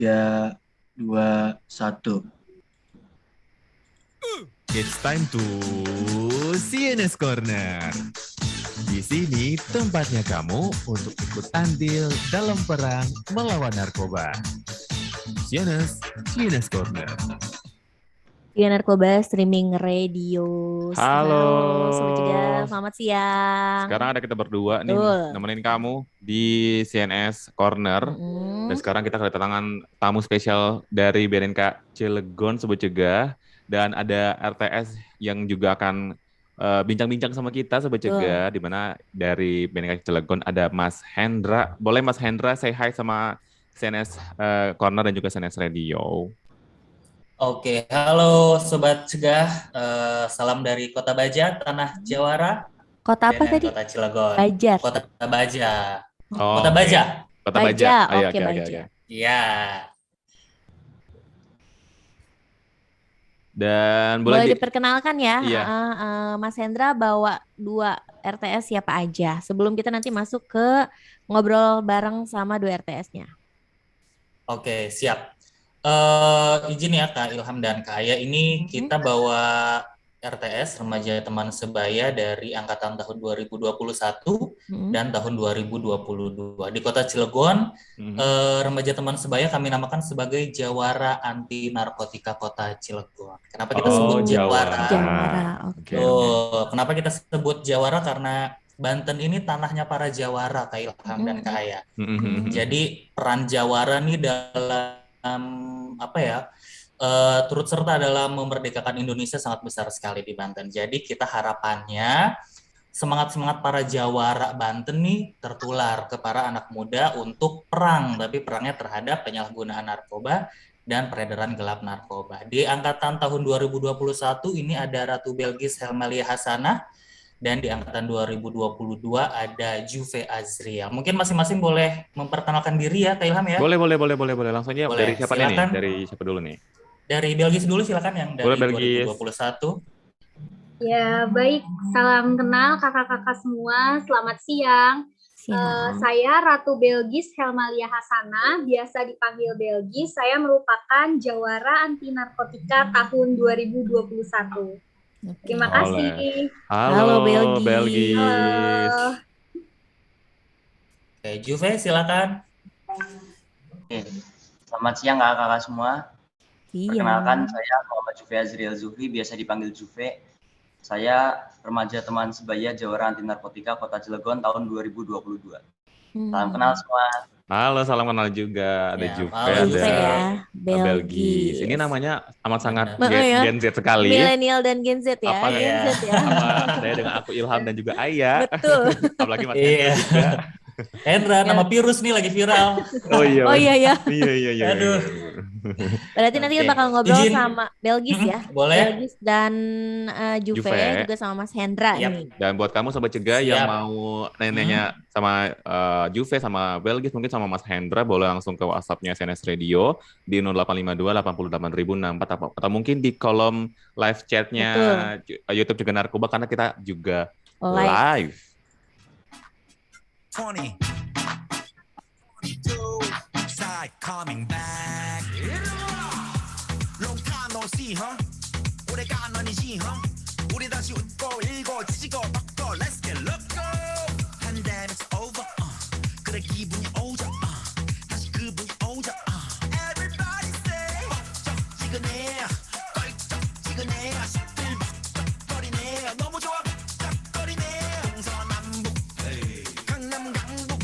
3, 2, 1. It's time to CNS Corner. Di sini tempatnya kamu untuk ikut andil dalam perang melawan narkoba. CNS Corner. Iya Narkoba Streaming Radio. Halo. Sobat Cegah, selamat siang. Sekarang ada kita berdua nih Betul. nemenin kamu di CNS Corner. Dan sekarang kita kedatangan tamu spesial dari BNNK Cilegon Sobat Cegah. Dan ada RTS yang juga akan bincang-bincang sama kita Sobat Cegah. Di mana dari BNNK Cilegon ada Mas Hendra. Boleh Mas Hendra say hi sama CNS Corner dan juga CNS Radio. Oke, halo Sobat Cegah, salam dari Kota Baja, Tanah Jawara. Kota apa tadi? Kota Cilegon. Bajar. Kota Baja. Oh, Kota Baja. Kota Baja. Baja, oke, Oke. Baja. Iya. Dan Boleh boleh diperkenalkan ya, Iya. Mas Hendra bawa 2 RTS siapa aja sebelum kita nanti masuk ke ngobrol bareng sama 2 RTS-nya. Oke, siap. Izin ya Kak Ilham dan Kak Aya, ini kita bawa RTS Remaja Teman Sebaya dari angkatan tahun 2021 dan tahun 2022. Di Kota Cilegon, Remaja Teman Sebaya kami namakan sebagai Jawara Anti Narkotika Kota Cilegon. Kenapa kita sebut Jawara? Oke. Kenapa kita sebut Jawara? Karena Banten ini tanahnya para Jawara, Kak Ilham dan Kak Aya. Jadi peran Jawara nih dalam turut serta dalam memerdekakan Indonesia sangat besar sekali di Banten. Jadi kita harapannya semangat-semangat para Jawara Banten nih tertular ke para anak muda untuk perang, tapi perangnya terhadap penyalahgunaan narkoba dan peredaran gelap narkoba. Di angkatan tahun 2021 ini ada Ratu Belgis Helmalia Hasanah, dan di angkatan 2022 ada Juve Azriel. Mungkin masing-masing boleh memperkenalkan diri ya, Kak Ilham ya? Boleh. Langsung aja. Boleh. Dari siapa nih? Dari siapa dulu nih? Dari Belgis dulu silakan, yang dari Boleh, Belgis. 2021. Ya, baik. Salam kenal kakak-kakak semua. Selamat siang. Saya Ratu Belgis Helmalia Hasanah, biasa dipanggil Belgis. Saya merupakan Jawara Anti Narkotika tahun 2021. Terima kasih. Halo Belgis. Belgis. Oke, Juve silakan. Oke. Selamat siang kakak-kakak semua. Perkenalkan, saya Muhammad Juve Azriel Zuhri, biasa dipanggil Juve. Saya Remaja Teman Sebaya Jawara Anti Narkotika Kota Cilegon tahun 2022. Salam kenal semua. Halo, salam kenal juga. Ada Ya, Juve, halo, Juve ada ya. Belgis. Ini namanya amat sangat Ya. Gen Z sekali. Milenial dan Gen Z ya. Apa Gen Z ya. Sama saya dengan aku Ilham dan juga Aya. Betul. Apalagi Mas Iya. Hendra juga. Hendra, nama virus nih lagi viral. Oh iya. Oh iya ya. Iya. Aduh. Berarti nanti kita bakal ngobrol sama Belgis ya. Boleh. Belgis dan Juve juga sama Mas Hendra Yap. nih. Dan buat kamu Sobat Cegah yang mau nanya sama Juve sama Belgis, mungkin sama Mas Hendra, boleh langsung ke WhatsApp-nya CNS Radio di 0852 88.064 atau mungkin di kolom live chat-nya YouTube Cegah Narkoba, karena kita juga live. 20, 22, side coming back. Long time no see, huh? 오래간 아니지, huh? 우리 다시 웃고 읽고 지지고 꺾고 let's get loco. Pandemic's over, 그래 기분이 오자, 다시 그분이 오자. Everybody say, 뻑적지근해, 껄쩍지근해, 시끌벅적거리네, 너무 좋아 벅적거리네, 동서남북. 강남 강북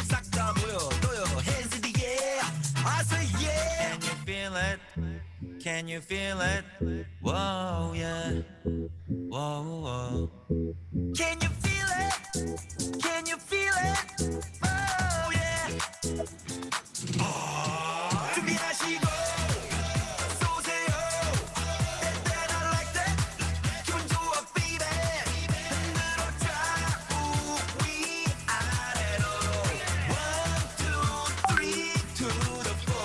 싹 다 보여줘요 hands in the air I say yeah Can you feel it Whoa yeah Whoa Can you feel it Oh yeah 준비하시고 쏘세요 That I like that 기분 좋아 baby 흔들어 좌우 위아래로 1, 2, 3 to the 4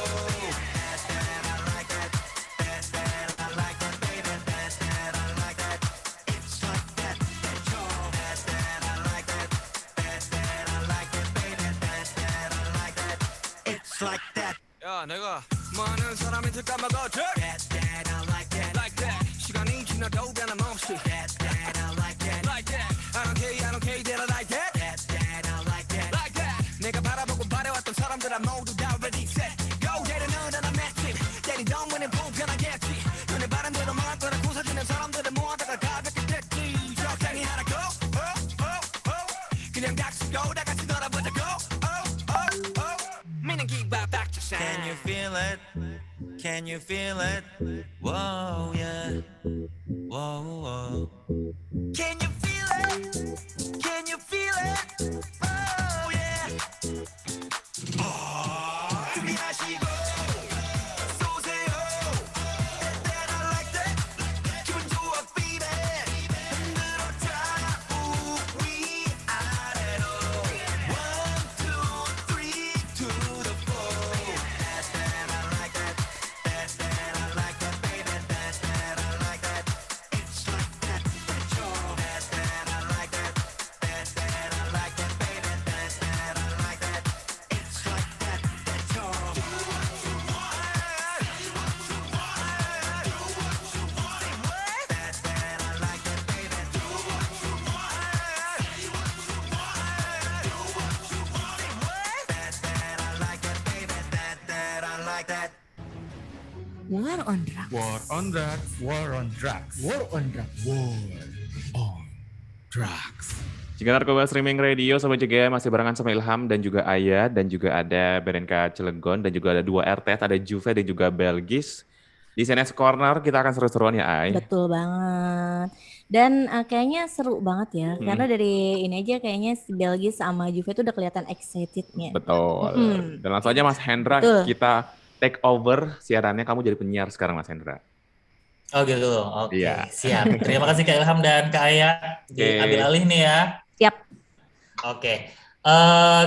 That I like that That I like that baby That I like that It's like that That I like that That I like that baby That I like that It's like that 내가 많은 사람한테 까먹어줘 That I like that Like that 시간이 지나도 변함없이 That I like that Like that I don't care that I like that That I like that Like that 내가 바라보고 바래왔던 사람들아 모두 다 ready set Go get another 난 맷집 때리던 문은 불편하겠지 눈에 바른 대로 망할 거라 구사지는 사람들은 모아다가 가볍게 됐지 적당히 하라 go 그냥 닥치고 다 같이 놀아보자고 meaning keep back to shine Can you feel it? Can you feel it? Whoa, yeah. Whoa, whoa. Can you feel it? Can you feel it? Oh, yeah. 준비하시고 쏘세요. That I like that. 기분 좋아, baby. 흔들어 좌우 위아래로. 1, 2, 3 to the 4. That I like that. That I like that, baby. That I like that. It's like that. That's all. That I like that. That I like that, baby. That I like that. It's like that. That's all. Do what you want. Do what you want. Do what you want. Say what? That I like that, baby. Do what you want. Say what you want. Do what you want. Say what? That I like that, baby. That I like that. War on Drugs. War on drugs. War on drugs. War on drugs. War on drugs. Jika Narkoba Streaming Radio, Sobat Cegah masih barengan sama Ilham dan juga Ayah, dan juga ada BNNK Cilegon, dan juga ada 2 RTS, ada Juve dan juga Belgis. Di CNS Corner kita akan seru-seruan ya, Ay. Betul banget. Dan kayaknya seru banget ya. Karena dari ini aja kayaknya si Belgis sama Juve tuh udah kelihatan excitednya. Betul. Dan langsung aja Mas Hendra, Betul. kita take over siarannya, kamu jadi penyiar sekarang Mas Hendra. Oh gitu, oke, Iya. siap. Terima kasih Kak Ilham dan Kak Aya. Diambil alih nih ya. Siap. Oke,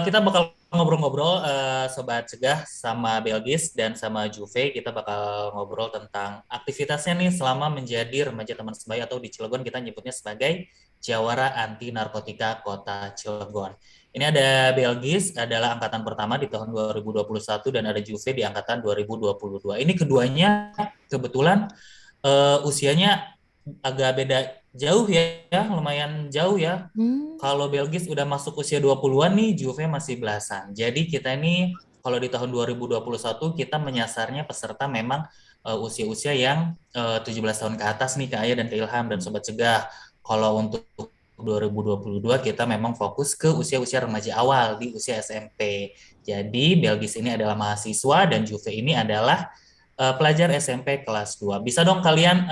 kita bakal ngobrol-ngobrol Sobat Cegah sama Belgis dan sama Juve. Kita bakal ngobrol tentang aktivitasnya nih selama menjadi remaja teman sebaya, atau di Cilegon kita nyebutnya sebagai Jawara Anti Narkotika Kota Cilegon. Ini ada Belgis, adalah angkatan pertama di tahun 2021, dan ada Juve di angkatan 2022. Ini keduanya kebetulan usianya agak beda jauh ya, lumayan jauh ya. Kalau Belgis udah masuk usia 20-an nih, Juve masih belasan. Jadi kita ini kalau di tahun 2021 kita menyasarnya peserta memang usia-usia yang 17 tahun ke atas nih Kak Aya dan Kak Ilham dan Sobat Cegah. Kalau untuk 2022 kita memang fokus ke usia-usia remaja awal di usia SMP. Jadi Belgis ini adalah mahasiswa dan Juve ini adalah pelajar SMP kelas 2. Bisa dong kalian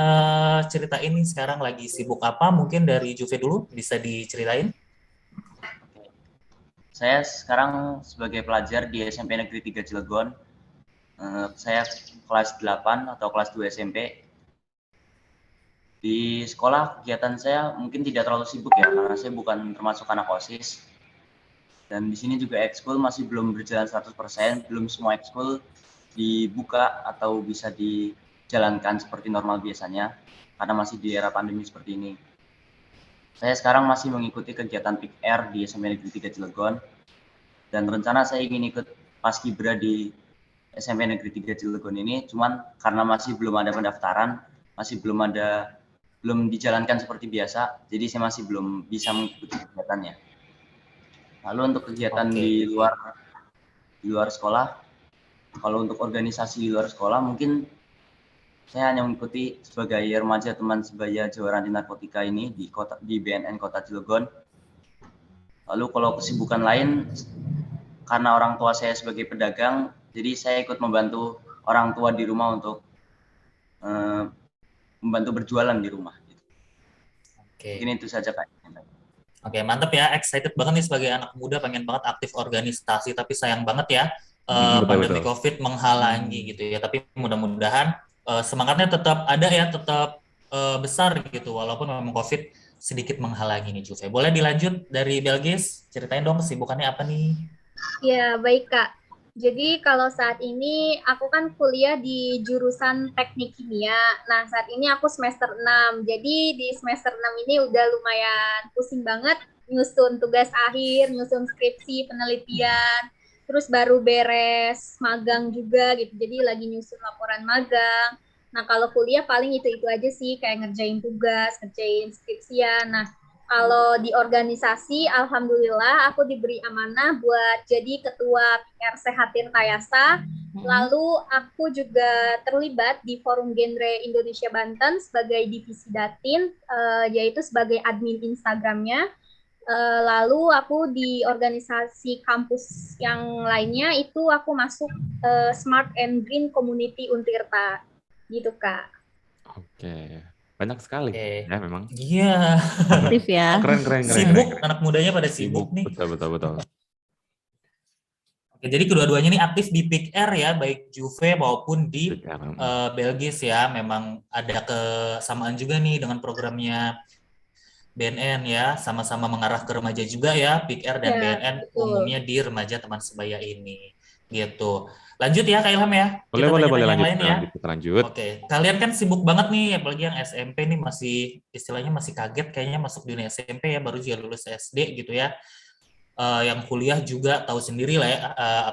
ceritain nih sekarang lagi sibuk apa? Mungkin dari Juve dulu bisa diceritain. Saya sekarang sebagai pelajar di SMP Negeri 3 Cilegon. Saya kelas 8 atau kelas 2 SMP. Di sekolah kegiatan saya mungkin tidak terlalu sibuk ya, karena saya bukan termasuk anak OSIS. Dan di sini juga ekskul masih belum berjalan 100%, belum semua ekskul dibuka atau bisa dijalankan seperti normal biasanya, karena masih di era pandemi seperti ini. Saya sekarang masih mengikuti kegiatan PIKR di SMP Negeri 3 Cilegon, dan rencana saya ingin ikut Paskibra di SMP Negeri 3 Cilegon ini, cuman karena masih belum ada pendaftaran, masih belum dijalankan seperti biasa, jadi saya masih belum bisa mengikuti kegiatannya. Lalu untuk kegiatan di luar sekolah, kalau untuk organisasi di luar sekolah mungkin saya hanya mengikuti sebagai remaja teman sebaya Jawara Anti Narkotika ini di BNN Kota Cilegon. Lalu kalau kesibukan lain, karena orang tua saya sebagai pedagang, jadi saya ikut membantu orang tua di rumah untuk membantu berjualan di rumah. Oke. Mungkin itu saja Kak. Oke, mantap ya. Excited banget nih sebagai anak muda, pengen banget aktif organisasi, tapi sayang banget ya pandemi COVID menghalangi gitu ya. Tapi mudah-mudahan semangatnya tetap ada ya, tetap besar gitu, walaupun memang COVID sedikit menghalangi nih Juve. Boleh dilanjut dari Belgis, ceritain dong kesibukannya apa nih? Ya, baik Kak. Jadi kalau saat ini aku kan kuliah di jurusan teknik kimia. Nah, saat ini aku semester 6. Jadi di semester 6 ini udah lumayan pusing banget nyusun tugas akhir, nyusun skripsi, penelitian. terus baru beres magang juga gitu, jadi lagi nyusun laporan magang. Nah, kalau kuliah paling itu aja sih, kayak ngerjain tugas, ngerjain skripsian. Nah, kalau di organisasi, alhamdulillah aku diberi amanah buat jadi ketua PR Sehat Tirtayasa. Lalu aku juga terlibat di Forum Genre Indonesia Banten sebagai divisi Datin, yaitu sebagai admin Instagramnya. Lalu aku di organisasi kampus yang lainnya itu aku masuk Smart and Green Community Untirta. Gitu, Kak. Oke. Banyak sekali ya memang. Iya. Aktif ya. Keren. Sibuk, anak mudanya pada sibuk nih. Betul. Oke, jadi kedua-duanya ini aktif di Pick R ya, baik Juve maupun di Pick R. Belgis ya. Memang ada kesamaan juga nih dengan programnya BNN ya, sama-sama mengarah ke remaja juga ya, Pick R dan Ya, BNN betul. umumnya di remaja teman sebaya ini. Gitu. Lanjut ya Kak Ilham ya. Boleh tanya-tanya lanjut. yang lain ya. Lanjut. Oke, kalian kan sibuk banget nih, apalagi yang SMP nih masih istilahnya masih kaget kayaknya masuk dunia SMP ya, baru juga lulus SD gitu ya. Yang kuliah juga tahu sendiri lah ya,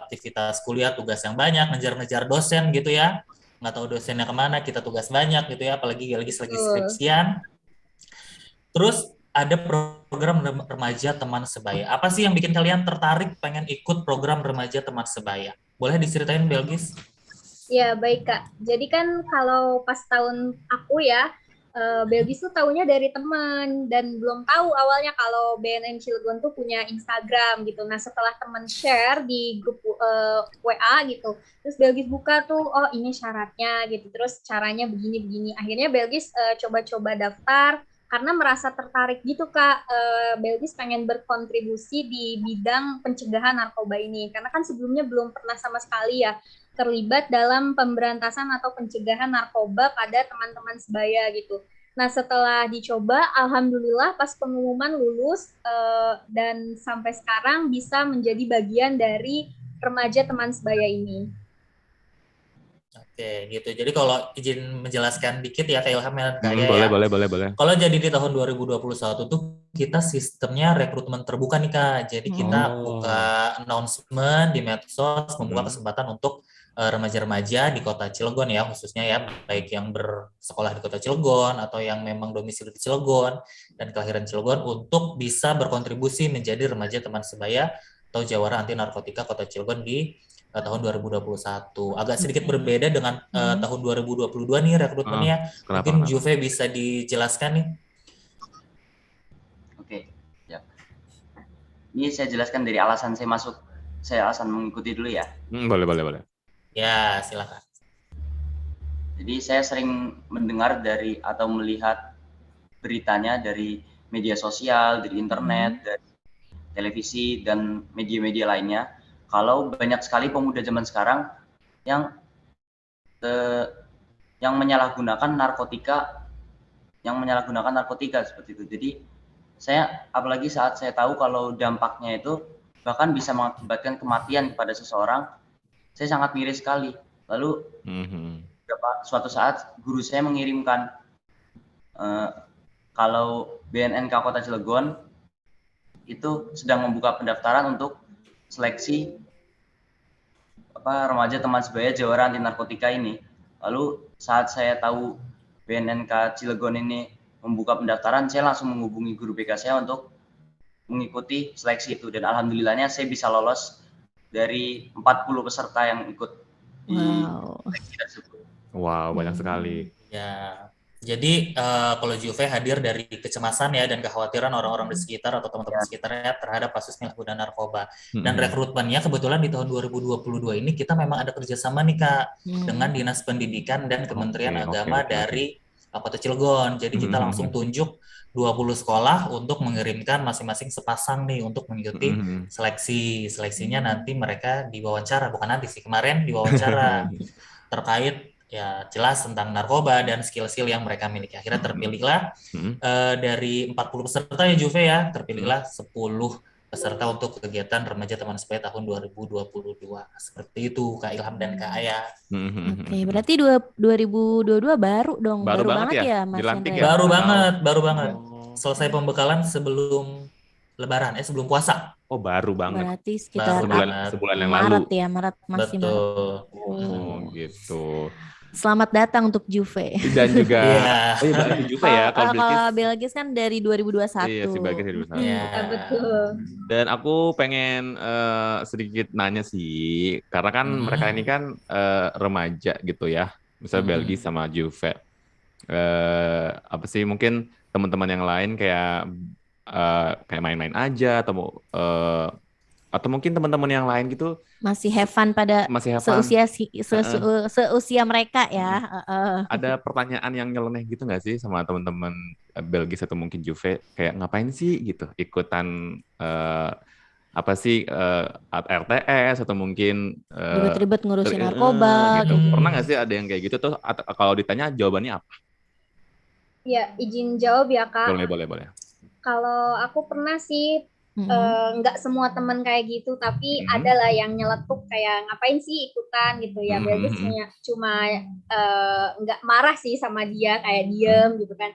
aktivitas kuliah, tugas yang banyak, ngejar-ngejar dosen gitu ya. Nggak tahu dosennya kemana, kita tugas banyak gitu ya, apalagi lagi skripsian. Terus ada program remaja teman sebaya. Apa sih yang bikin kalian tertarik pengen ikut program remaja teman sebaya? Boleh diceritain Belgis? Ya, baik Kak. Jadi kan kalau pas tahun aku ya, Belgis tuh taunya dari teman dan belum tahu awalnya kalau BNN Cilegon tuh punya Instagram gitu. Nah, setelah teman share di grup WA gitu, terus Belgis buka tuh, oh ini syaratnya gitu, terus caranya begini-begini. Akhirnya Belgis coba-coba daftar karena merasa tertarik gitu Kak. Belgis pengen berkontribusi di bidang pencegahan narkoba ini, karena kan sebelumnya belum pernah sama sekali ya terlibat dalam pemberantasan atau pencegahan narkoba pada teman-teman sebaya gitu. Nah, setelah dicoba, alhamdulillah pas pengumuman lulus dan sampai sekarang bisa menjadi bagian dari remaja teman sebaya ini. Oke, gitu. Jadi kalau izin menjelaskan dikit ya Kak Ilham dan Kak Aya Boleh. Kalau jadi di tahun 2021 tuh kita sistemnya rekrutmen terbuka nih Kak. Jadi kita buka announcement di medsos, membuka kesempatan untuk remaja-remaja di kota Cilegon ya, khususnya ya, baik yang bersekolah di kota Cilegon atau yang memang domisili di Cilegon dan kelahiran Cilegon untuk bisa berkontribusi menjadi remaja teman sebaya atau jawara anti narkotika kota Cilegon di tahun 2021. Agak sedikit berbeda dengan tahun 2022 nih rekrutmennya. Mungkin Juve bisa dijelaskan nih. Oke, ya. Ini saya jelaskan dari alasan saya masuk, saya alasan mengikuti dulu ya. Boleh. Ya, silakan. Jadi saya sering mendengar dari atau melihat beritanya dari media sosial, dari internet, dari televisi dan media-media lainnya, kalau banyak sekali pemuda zaman sekarang yang menyalahgunakan narkotika, seperti itu. Jadi saya, apalagi saat saya tahu kalau dampaknya itu bahkan bisa mengakibatkan kematian kepada seseorang, saya sangat miris sekali. Lalu suatu saat guru saya mengirimkan kalau BNNK Kota Cilegon itu sedang membuka pendaftaran untuk seleksi remaja teman sebaya jawara anti narkotika ini. Lalu saat saya tahu BNNK Cilegon ini membuka pendaftaran, saya langsung menghubungi guru BK saya untuk mengikuti seleksi itu, dan alhamdulillahnya saya bisa lolos dari 40 peserta yang ikut di seleksi tersebut. Wow, banyak sekali. Ya, jadi kalau Juve hadir dari kecemasan ya dan kekhawatiran orang-orang di sekitar atau teman-teman sekitarnya terhadap kasus penyalahgunaan narkoba. Dan rekrutmennya kebetulan di tahun 2022 ini kita memang ada kerjasama nih Kak dengan Dinas Pendidikan dan Kementerian Agama dari Kota Cilegon. Jadi kita langsung tunjuk 20 sekolah untuk mengirimkan masing-masing sepasang nih untuk mengikuti seleksi. Seleksinya nanti mereka diwawancara, bukan nanti sih, kemarin diwawancara terkait ya jelas tentang narkoba dan skill-skill yang mereka miliki. Akhirnya terpilihlah dari 40 peserta ya Juve ya, terpilihlah 10 peserta untuk kegiatan remaja teman sebaya tahun 2022. Seperti itu Kak Ilham dan Kak Aya. Oke, berarti 2022 baru dong. Baru banget ya Mas dilantik Hendra? ya? Baru banget. Selesai pembekalan sebelum Lebaran, sebelum puasa. Oh, baru banget. Berarti sekitar Sebulan yang Maret lalu. ya, Maret masih Maret. Betul. Oh, gitu. Selamat datang untuk Juve. Dan juga Iya. oh iya berarti Juve ya kalau Bilqis. Kalau Belgis kan dari 2021. Iya, si Bilqis dari 2021. Iya. Betul. Dan aku pengen sedikit nanya sih, karena kan mereka ini kan remaja gitu ya, misalnya Belgis sama Juve. Apa sih mungkin teman-teman yang lain kayak main-main aja atau mungkin teman-teman yang lain gitu masih have fun pada masih have fun. seusia mereka ya. Ada pertanyaan yang nyeleneh gitu nggak sih sama teman-teman Belgis atau mungkin Juve kayak ngapain sih gitu ikutan apa sih RTS atau mungkin ribet-ribet ngurusin narkoba gitu. Pernah nggak sih ada yang kayak gitu tuh? Kalau ditanya jawabannya apa? Ya, izin jawab ya Kak. Boleh. Kalau aku pernah sih, nggak semua temen kayak gitu, tapi ada lah yang nyeletuk kayak ngapain sih ikutan gitu ya. Belgis cuma nggak marah sih sama dia, kayak diem gitu kan.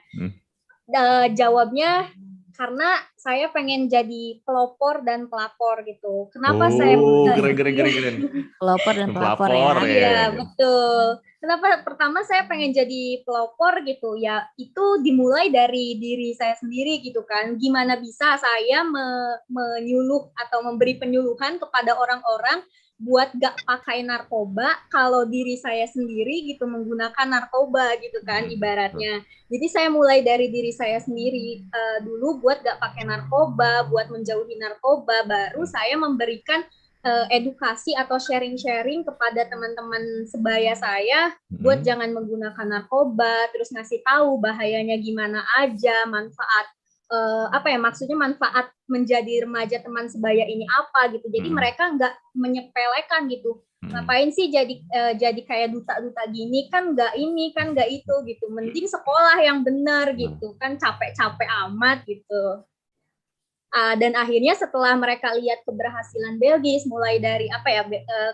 Jawabnya karena saya pengen jadi pelopor dan pelapor gitu. Kenapa saya keren. Pelopor dan pelapor ya. Iya, betul. Kenapa pertama saya pengen jadi pelopor gitu ya, itu dimulai dari diri saya sendiri gitu kan. Gimana bisa saya menyuluh atau memberi penyuluhan kepada orang-orang buat gak pakai narkoba kalau diri saya sendiri gitu menggunakan narkoba gitu kan ibaratnya. Jadi saya mulai dari diri saya sendiri dulu buat gak pakai narkoba, buat menjauhi narkoba, baru saya memberikan edukasi atau sharing-sharing kepada teman-teman sebaya saya buat jangan menggunakan narkoba, terus ngasih tahu bahayanya gimana aja, manfaat maksudnya manfaat menjadi remaja teman sebaya ini apa gitu. Jadi mereka nggak menyepelekan gitu. Ngapain sih jadi kayak duta-duta gini, kan nggak ini, kan nggak itu gitu. Mending sekolah yang benar gitu kan, capek-capek amat gitu. Dan akhirnya setelah mereka lihat keberhasilan Belgis, mulai dari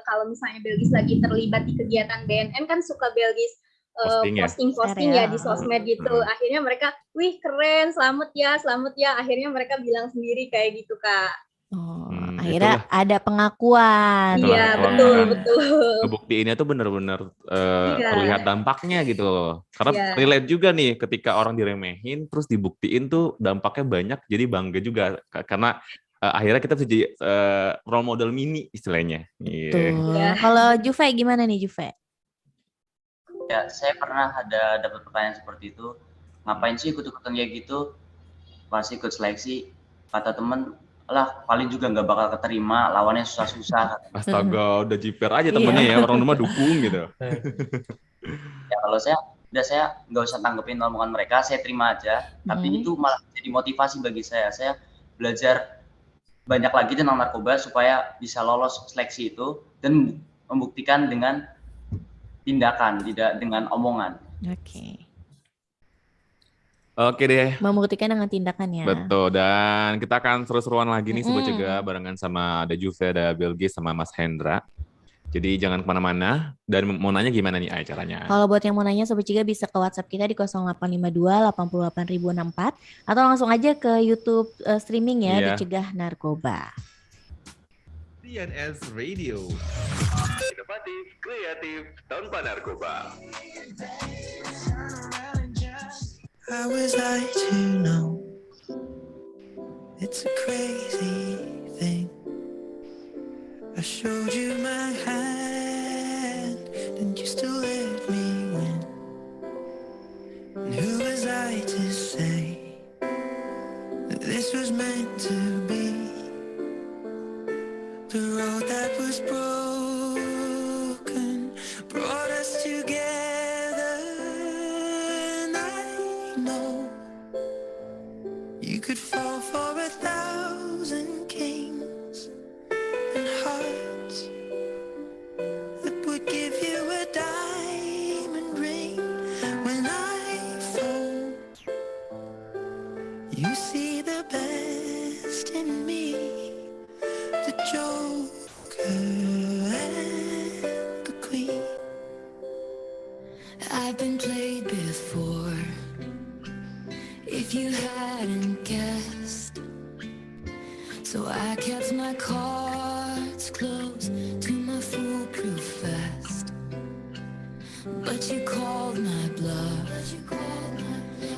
kalau misalnya Belgis lagi terlibat di kegiatan BNN kan suka Belgis posting ya di sosmed gitu. Akhirnya mereka, wih keren, selamat ya. Akhirnya mereka bilang sendiri kayak gitu Kak. Akhirnya ada pengakuan. Iya, betul. Ngebuktiinnya tuh bener-bener terlihat dampaknya gitu loh. Karena relate juga nih ketika orang diremehin terus dibuktiin tuh dampaknya banyak, jadi bangga juga karena akhirnya kita bisa jadi role model mini istilahnya. Kalau Juve gimana nih Juve? Ya, saya pernah dapat pertanyaan seperti itu. Ngapain sih ikut-ikutan kayak gitu? Pas ikut seleksi, kata temen, lah paling juga nggak bakal keterima, lawannya susah-susah. Astaga, udah jiper aja temennya ya, orang rumah dukung gitu. Ya kalau saya nggak usah tanggepin omongan mereka, saya terima aja. Tapi itu malah jadi motivasi bagi saya. Saya belajar banyak lagi tentang narkoba supaya bisa lolos seleksi itu dan membuktikan dengan tindakan, tidak dengan omongan. Oke deh. Membuktikan dengan tindakan ya. Betul, dan kita akan seru-seruan lagi nih Sobat Cegah barengan sama ada Juve, ada Belgis, sama Mas Hendra. Jadi jangan kemana-mana. Dan mau nanya gimana nih caranya? Kalau buat yang mau nanya Sobat Cegah bisa ke WhatsApp kita di 0852 88.064 atau langsung aja ke YouTube streaming ya, Dicegah Narkoba. CNS Radio. Inovatif, kreatif, tanpa narkoba. How was I to know? It's a crazy thing. I showed you my hand, and you still let me win. And who was I to say that this was meant to be? The road that was broken brought us together, and I know you could fall for 1,000 kings and hearts that would give you a diamond ring. When I fall, you see the best in me, the Joker and the Queen. I've been played before, if you hadn't guessed, so I kept my my cards close to my foolproof vest, but you called my bluff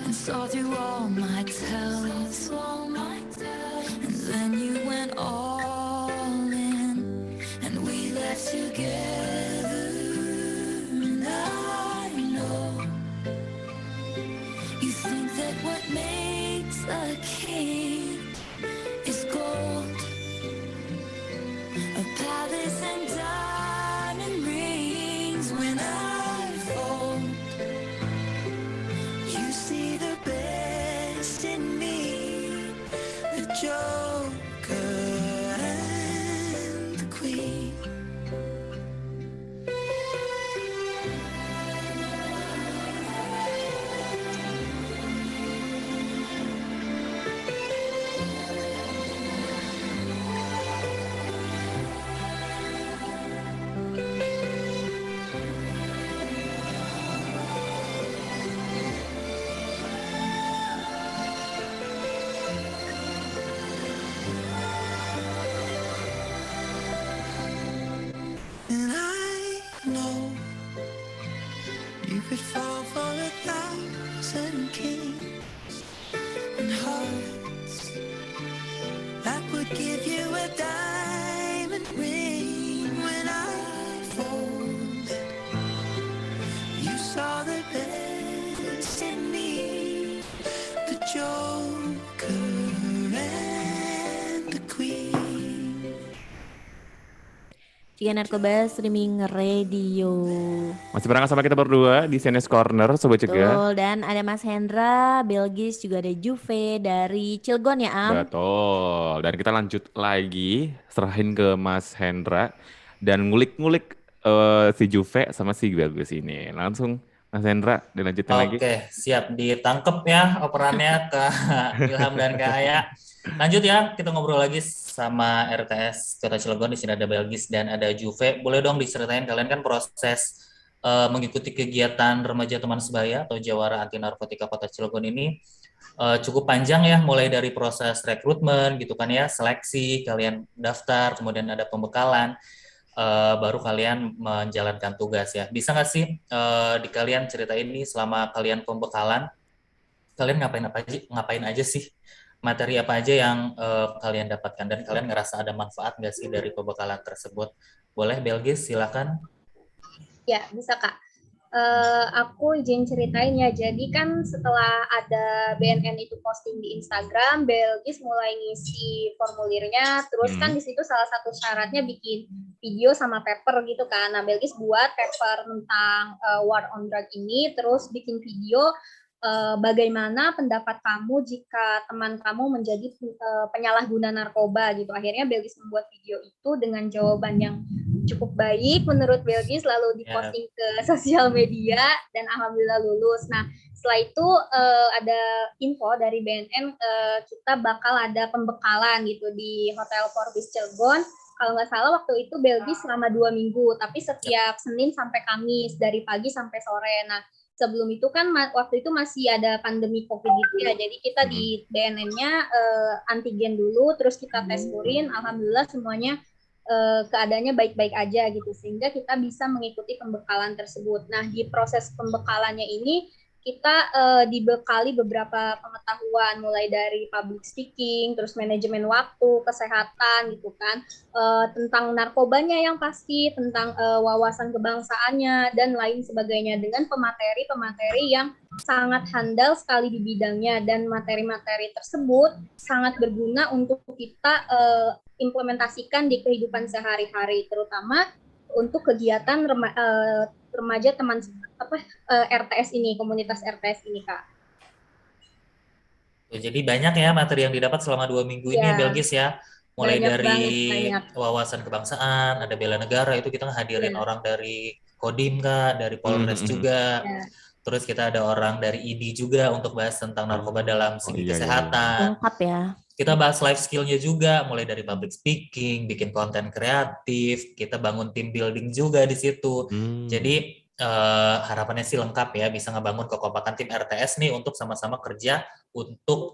and saw through all my tells, and then you went all in, and we left together. And I know you think that what makes a king is gold, a palace and diamond rings. When I fall, you see the best in me, the Joker and the Queen. And I know you could fall for 1,000 kings and hearts that would give you a diamond ring. When I folded, you saw the best in me, the Joker and the Queen. Ciga Narkoba Streaming Radio. Masih bareng sama kita berdua di CNS Corner, Sobat Cegah. Betul, dan ada Mas Hendra, Belgis, juga ada Juve dari Cilegon ya Am? Betul, dan kita lanjut lagi, serahin ke Mas Hendra, dan ngulik-ngulik si Juve sama si Belgis ini. Langsung Mas Hendra, dilanjutin lagi. Oke, siap ditangkep ya operannya ke Ilham dan Kak Aya. Lanjut ya, kita ngobrol lagi sama RTS Kota Cilegon. Di sini ada Belgis dan ada Juve. Boleh dong diceritain kalian kan proses mengikuti kegiatan remaja teman sebaya atau Jawara Anti Narkotika Kota Cilegon ini cukup panjang ya, mulai dari proses rekrutmen gitu kan ya, seleksi, kalian daftar, kemudian ada pembekalan, baru kalian menjalankan tugas ya. Bisa nggak sih di kalian cerita ini selama kalian pembekalan, kalian ngapain aja sih? Materi apa aja yang kalian dapatkan dan kalian ngerasa ada manfaat nggak sih dari pembekalan tersebut? Boleh Belgis, silakan. Ya, bisa Kak. Aku izin ceritain ya. Jadi kan setelah ada BNN itu posting di Instagram, Belgis mulai ngisi formulirnya. Terus kan di situ salah satu syaratnya bikin video sama paper gitu kan. Nah, Belgis buat paper tentang war on drug ini, terus bikin video bagaimana pendapat kamu jika teman kamu menjadi penyalahguna narkoba gitu. Akhirnya Belgis membuat video itu dengan jawaban yang cukup baik menurut Belgis, lalu diposting ke sosial media dan alhamdulillah lulus. Nah, setelah itu ada info dari BNN, kita bakal ada pembekalan gitu di Hotel Forbis Cilegon. Kalau nggak salah waktu itu Belgis selama 2 minggu, tapi setiap Senin sampai Kamis dari pagi sampai sore. Nah, sebelum itu kan waktu itu masih ada pandemi COVID gitu ya, jadi kita di BNN-nya antigen dulu, terus kita tes urin, alhamdulillah semuanya keadaannya baik-baik aja gitu, sehingga kita bisa mengikuti pembekalan tersebut. Nah, di proses pembekalannya ini kita dibekali beberapa pengetahuan, mulai dari public speaking, terus manajemen waktu, kesehatan gitu kan, tentang narkobanya yang pasti, tentang wawasan kebangsaannya, dan lain sebagainya, dengan pemateri-pemateri yang sangat handal sekali di bidangnya, dan materi-materi tersebut sangat berguna untuk kita implementasikan di kehidupan sehari-hari, terutama untuk kegiatan remaja teman RTS ini, komunitas RTS ini, Kak. Jadi banyak ya materi yang didapat selama 2 minggu ini, Belgis ya. Mulai Banyak dari banget. wawasan kebangsaan, ada bela negara, itu kita ngehadirin orang dari Kodim Kak, dari Polres juga. Terus kita ada orang dari ID juga untuk bahas tentang narkoba dalam segi kesehatan. Lengkap ya. Kita bahas life skill-nya juga, mulai dari public speaking, bikin konten kreatif, kita bangun team building juga di situ. Jadi harapannya sih lengkap ya, bisa ngebangun kekompakan tim RTS nih untuk sama-sama kerja untuk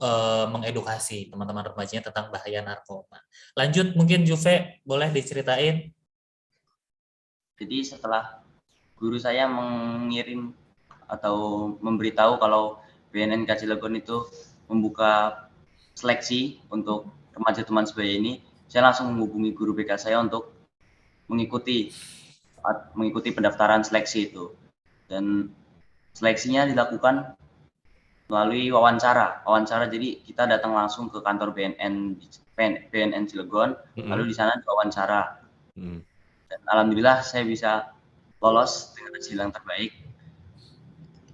mengedukasi teman-teman remajanya tentang bahaya narkoba. Lanjut, mungkin Juve boleh diceritain. Jadi setelah guru saya mengirim atau memberitahu kalau BNNK Cilegon itu membuka seleksi untuk remaja teman sebaya ini, saya langsung menghubungi guru BK saya untuk mengikuti pendaftaran seleksi itu. Dan seleksinya dilakukan melalui wawancara. Jadi kita datang langsung ke kantor BNN Cilegon, lalu di sana diwawancara. Dan alhamdulillah saya bisa lolos dengan hasil yang terbaik.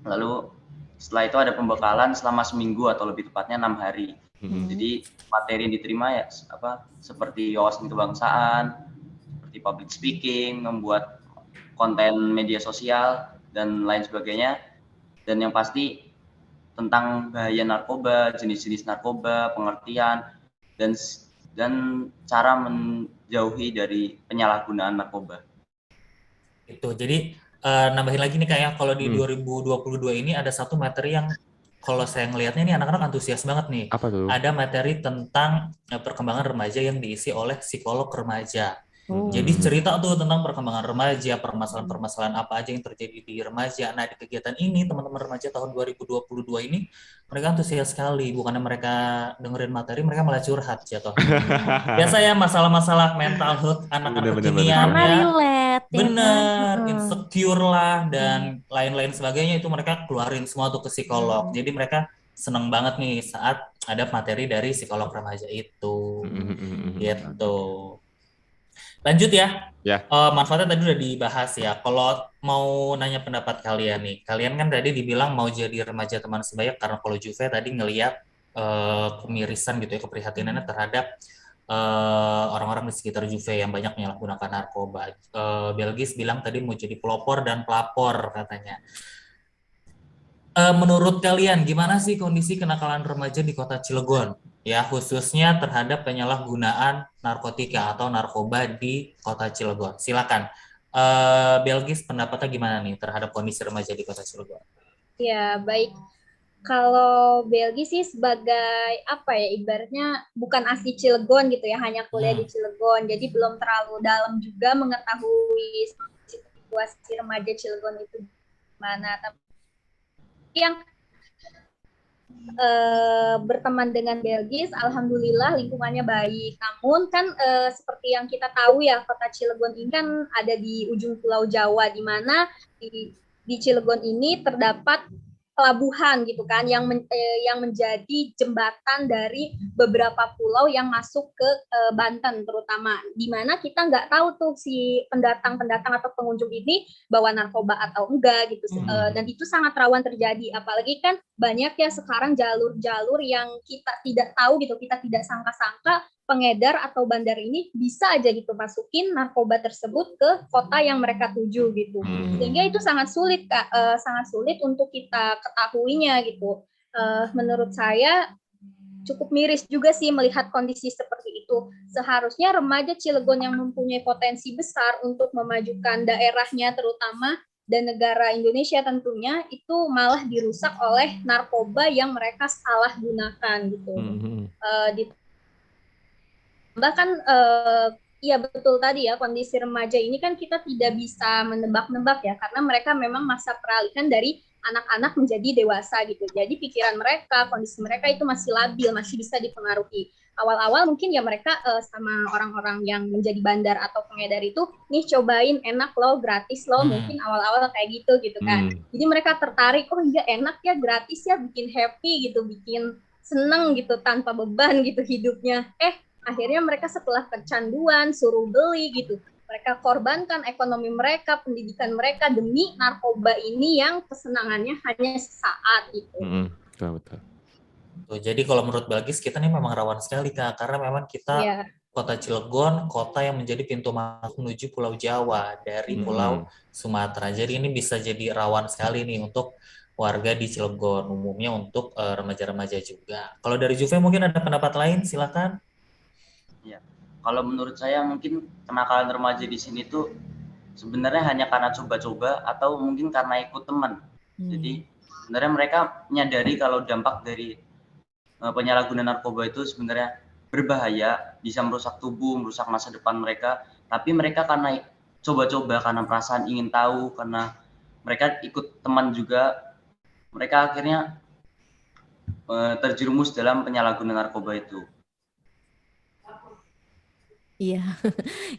Lalu setelah itu ada pembekalan selama seminggu atau lebih tepatnya 6 hari. Jadi materi yang diterima ya seperti wawasan kebangsaan, seperti public speaking, membuat konten media sosial dan lain sebagainya. Dan yang pasti tentang bahaya narkoba, jenis-jenis narkoba, pengertian dan cara menjauhi dari penyalahgunaan narkoba. Itu. Jadi nambahin lagi nih kayak kalau di 2022 ini ada satu materi yang kalau saya ngelihatnya nih anak-anak antusias banget nih. Apa tuh? Ada materi tentang perkembangan remaja yang diisi oleh psikolog remaja. Jadi cerita tuh tentang perkembangan remaja, permasalahan-permasalahan apa aja yang terjadi di remaja. Nah, di kegiatan ini teman-teman remaja tahun 2022 ini mereka antusias sekali. Bukannya mereka dengerin materi, mereka malah curhat jatuhnya. Biasa ya masalah-masalah mental health anak-anak kekinian Karena ya. relate. Bener, insecure lah dan lain-lain sebagainya itu mereka keluarin semua tuh ke psikolog. Jadi mereka seneng banget nih saat ada materi dari psikolog remaja itu. Gitu. Lanjut ya. Manfaatnya tadi udah dibahas ya. Kalau mau nanya pendapat kalian nih, kalian kan tadi dibilang mau jadi remaja teman sebaya karena kalau Juve tadi ngelihat kemirisan gitu ya, keprihatinannya terhadap orang-orang di sekitar Juve yang banyak menyalahgunakan narkoba. Belgis bilang tadi mau jadi pelopor dan pelapor katanya. Menurut kalian gimana sih kondisi kenakalan remaja di kota Cilegon? Ya, khususnya terhadap penyalahgunaan narkotika atau narkoba di kota Cilegon. Silakan. Belgis, pendapatnya gimana nih terhadap kondisi remaja di kota Cilegon? Ya, baik. Kalau Belgis sih sebagai apa ya, ibaratnya bukan asli Cilegon gitu ya, hanya kuliah di Cilegon. Jadi belum terlalu dalam juga mengetahui situasi remaja Cilegon itu gimana. Tapi yang berteman dengan Belgis, alhamdulillah lingkungannya baik. Namun kan seperti yang kita tahu ya, kota Cilegon ini kan ada di ujung Pulau Jawa, di mana di Cilegon ini terdapat pelabuhan gitu kan, yang menjadi jembatan dari beberapa pulau yang masuk ke Banten terutama, di mana kita nggak tahu tuh si pendatang atau pengunjung ini bawa narkoba atau enggak gitu. Dan itu sangat rawan terjadi, apalagi kan banyak ya sekarang jalur-jalur yang kita tidak tahu gitu, kita tidak sangka-sangka pengedar atau bandar ini bisa aja gitu masukin narkoba tersebut ke kota yang mereka tuju gitu. Sehingga itu sangat sulit sangat sulit untuk kita ketahuinya gitu. Menurut saya cukup miris juga sih melihat kondisi seperti itu. Seharusnya remaja Cilegon yang mempunyai potensi besar untuk memajukan daerahnya terutama dan negara Indonesia tentunya, itu malah dirusak oleh narkoba yang mereka salah gunakan gitu. Bahkan iya betul tadi ya, kondisi remaja ini kan kita tidak bisa menebak-nebak ya, karena mereka memang masa peralihan dari anak-anak menjadi dewasa gitu. Jadi pikiran mereka, kondisi mereka itu masih labil, masih bisa dipengaruhi. Awal-awal mungkin ya mereka sama orang-orang yang menjadi bandar atau pengedar itu, nih cobain enak loh, gratis loh, mungkin awal-awal kayak gitu kan. Jadi mereka tertarik, oh iya enak ya, gratis ya, bikin happy gitu, bikin seneng gitu, tanpa beban gitu hidupnya. Akhirnya mereka setelah kecanduan, suruh beli gitu. Mereka korbankan ekonomi mereka, pendidikan mereka demi narkoba ini yang kesenangannya hanya sesaat gitu. Betul. Jadi kalau menurut Belgis kita nih memang rawan sekali Kak, karena memang kita kota Cilegon, kota yang menjadi pintu masuk menuju Pulau Jawa dari Pulau Sumatera. Jadi ini bisa jadi rawan sekali nih untuk warga di Cilegon, umumnya untuk remaja-remaja juga. Kalau dari Juve mungkin ada pendapat lain, silakan. Ya, kalau menurut saya mungkin kenakalan remaja di sini tuh sebenarnya hanya karena coba-coba atau mungkin karena ikut teman. Jadi sebenarnya mereka menyadari kalau dampak dari penyalahgunaan narkoba itu sebenarnya berbahaya, bisa merusak tubuh, merusak masa depan mereka. Tapi mereka karena coba-coba, karena perasaan ingin tahu, karena mereka ikut teman juga, mereka akhirnya terjerumus dalam penyalahgunaan narkoba itu. Iya,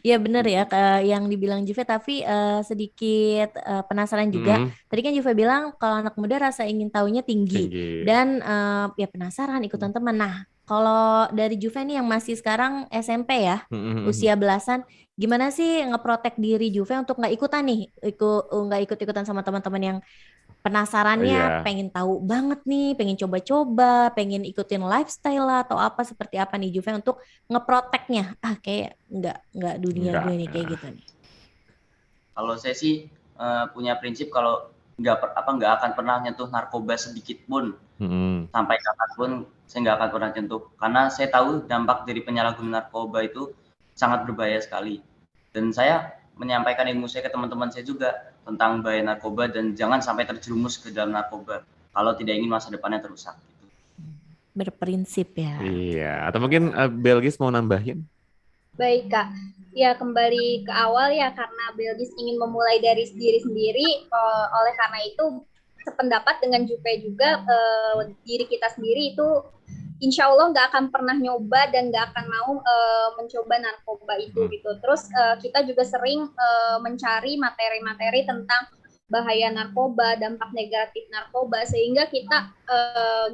iya benar ya yang dibilang Juve. Tapi sedikit penasaran juga. Tadi kan Juve bilang kalau anak muda rasa ingin tahunya tinggi. Dan ya penasaran ikutan teman. Nah, kalau dari Juve nih yang masih sekarang SMP ya, usia belasan, gimana sih ngeprotek diri Juve untuk nggak ikutan nih, nggak ikut-ikutan sama teman-teman yang penasarannya, pengen tahu banget nih, pengen coba-coba, pengen ikutin lifestyle lah atau apa, seperti apa nih Juve untuk ngeproteknya? Kayak nggak dunia gue nih kayak gitu nih. Kalau saya sih punya prinsip kalau nggak akan pernah nyentuh narkoba sedikit pun, sampai kapanpun saya nggak akan pernah nyentuh, karena saya tahu dampak dari penyalahgunaan narkoba itu sangat berbahaya sekali. Dan saya menyampaikan ilmu saya ke teman-teman saya juga tentang bahaya narkoba dan jangan sampai terjerumus ke dalam narkoba kalau tidak ingin masa depannya terusak. Gitu. Berprinsip ya. Iya, atau mungkin Belgis mau nambahin? Baik Kak, ya kembali ke awal ya, karena Belgis ingin memulai dari diri sendiri, oleh karena itu sependapat dengan Juve juga, diri kita sendiri itu insya Allah nggak akan pernah nyoba dan nggak akan mau mencoba narkoba itu gitu. Terus kita juga sering mencari materi-materi tentang bahaya narkoba, dampak negatif narkoba, sehingga kita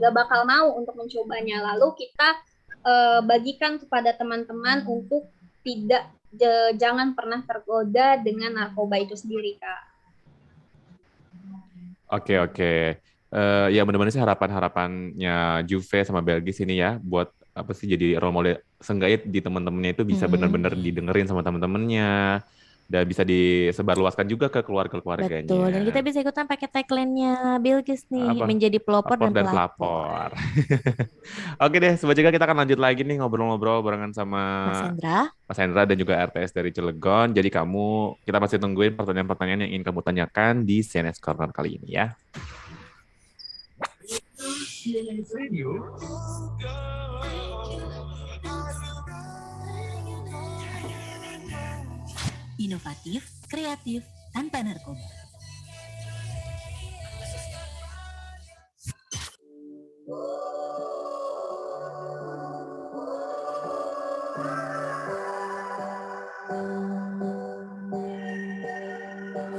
nggak bakal mau untuk mencobanya. Lalu kita bagikan kepada teman-teman untuk jangan pernah tergoda dengan narkoba itu sendiri, Kak. Oke. Ya benar-benar sih harapannya Juve sama Belgis ini ya, buat apa sih, jadi role model, seenggaknya di teman-temannya itu bisa benar-benar didengerin sama teman-temannya, dan bisa disebarluaskan juga ke keluarga-keluarganya. Betul, dan kita bisa ikutan pakai tagline-nya Belgis nih, menjadi pelopor dan pelapor. Oke deh, Sobat Jaga, kita akan lanjut lagi nih ngobrol-ngobrol barengan sama Mas Hendra dan juga RTS dari Cilegon. Jadi kita masih tungguin pertanyaan-pertanyaan yang ingin kamu tanyakan di CNS Corner kali ini ya. Inovatif, kreatif, tanpa narkoba.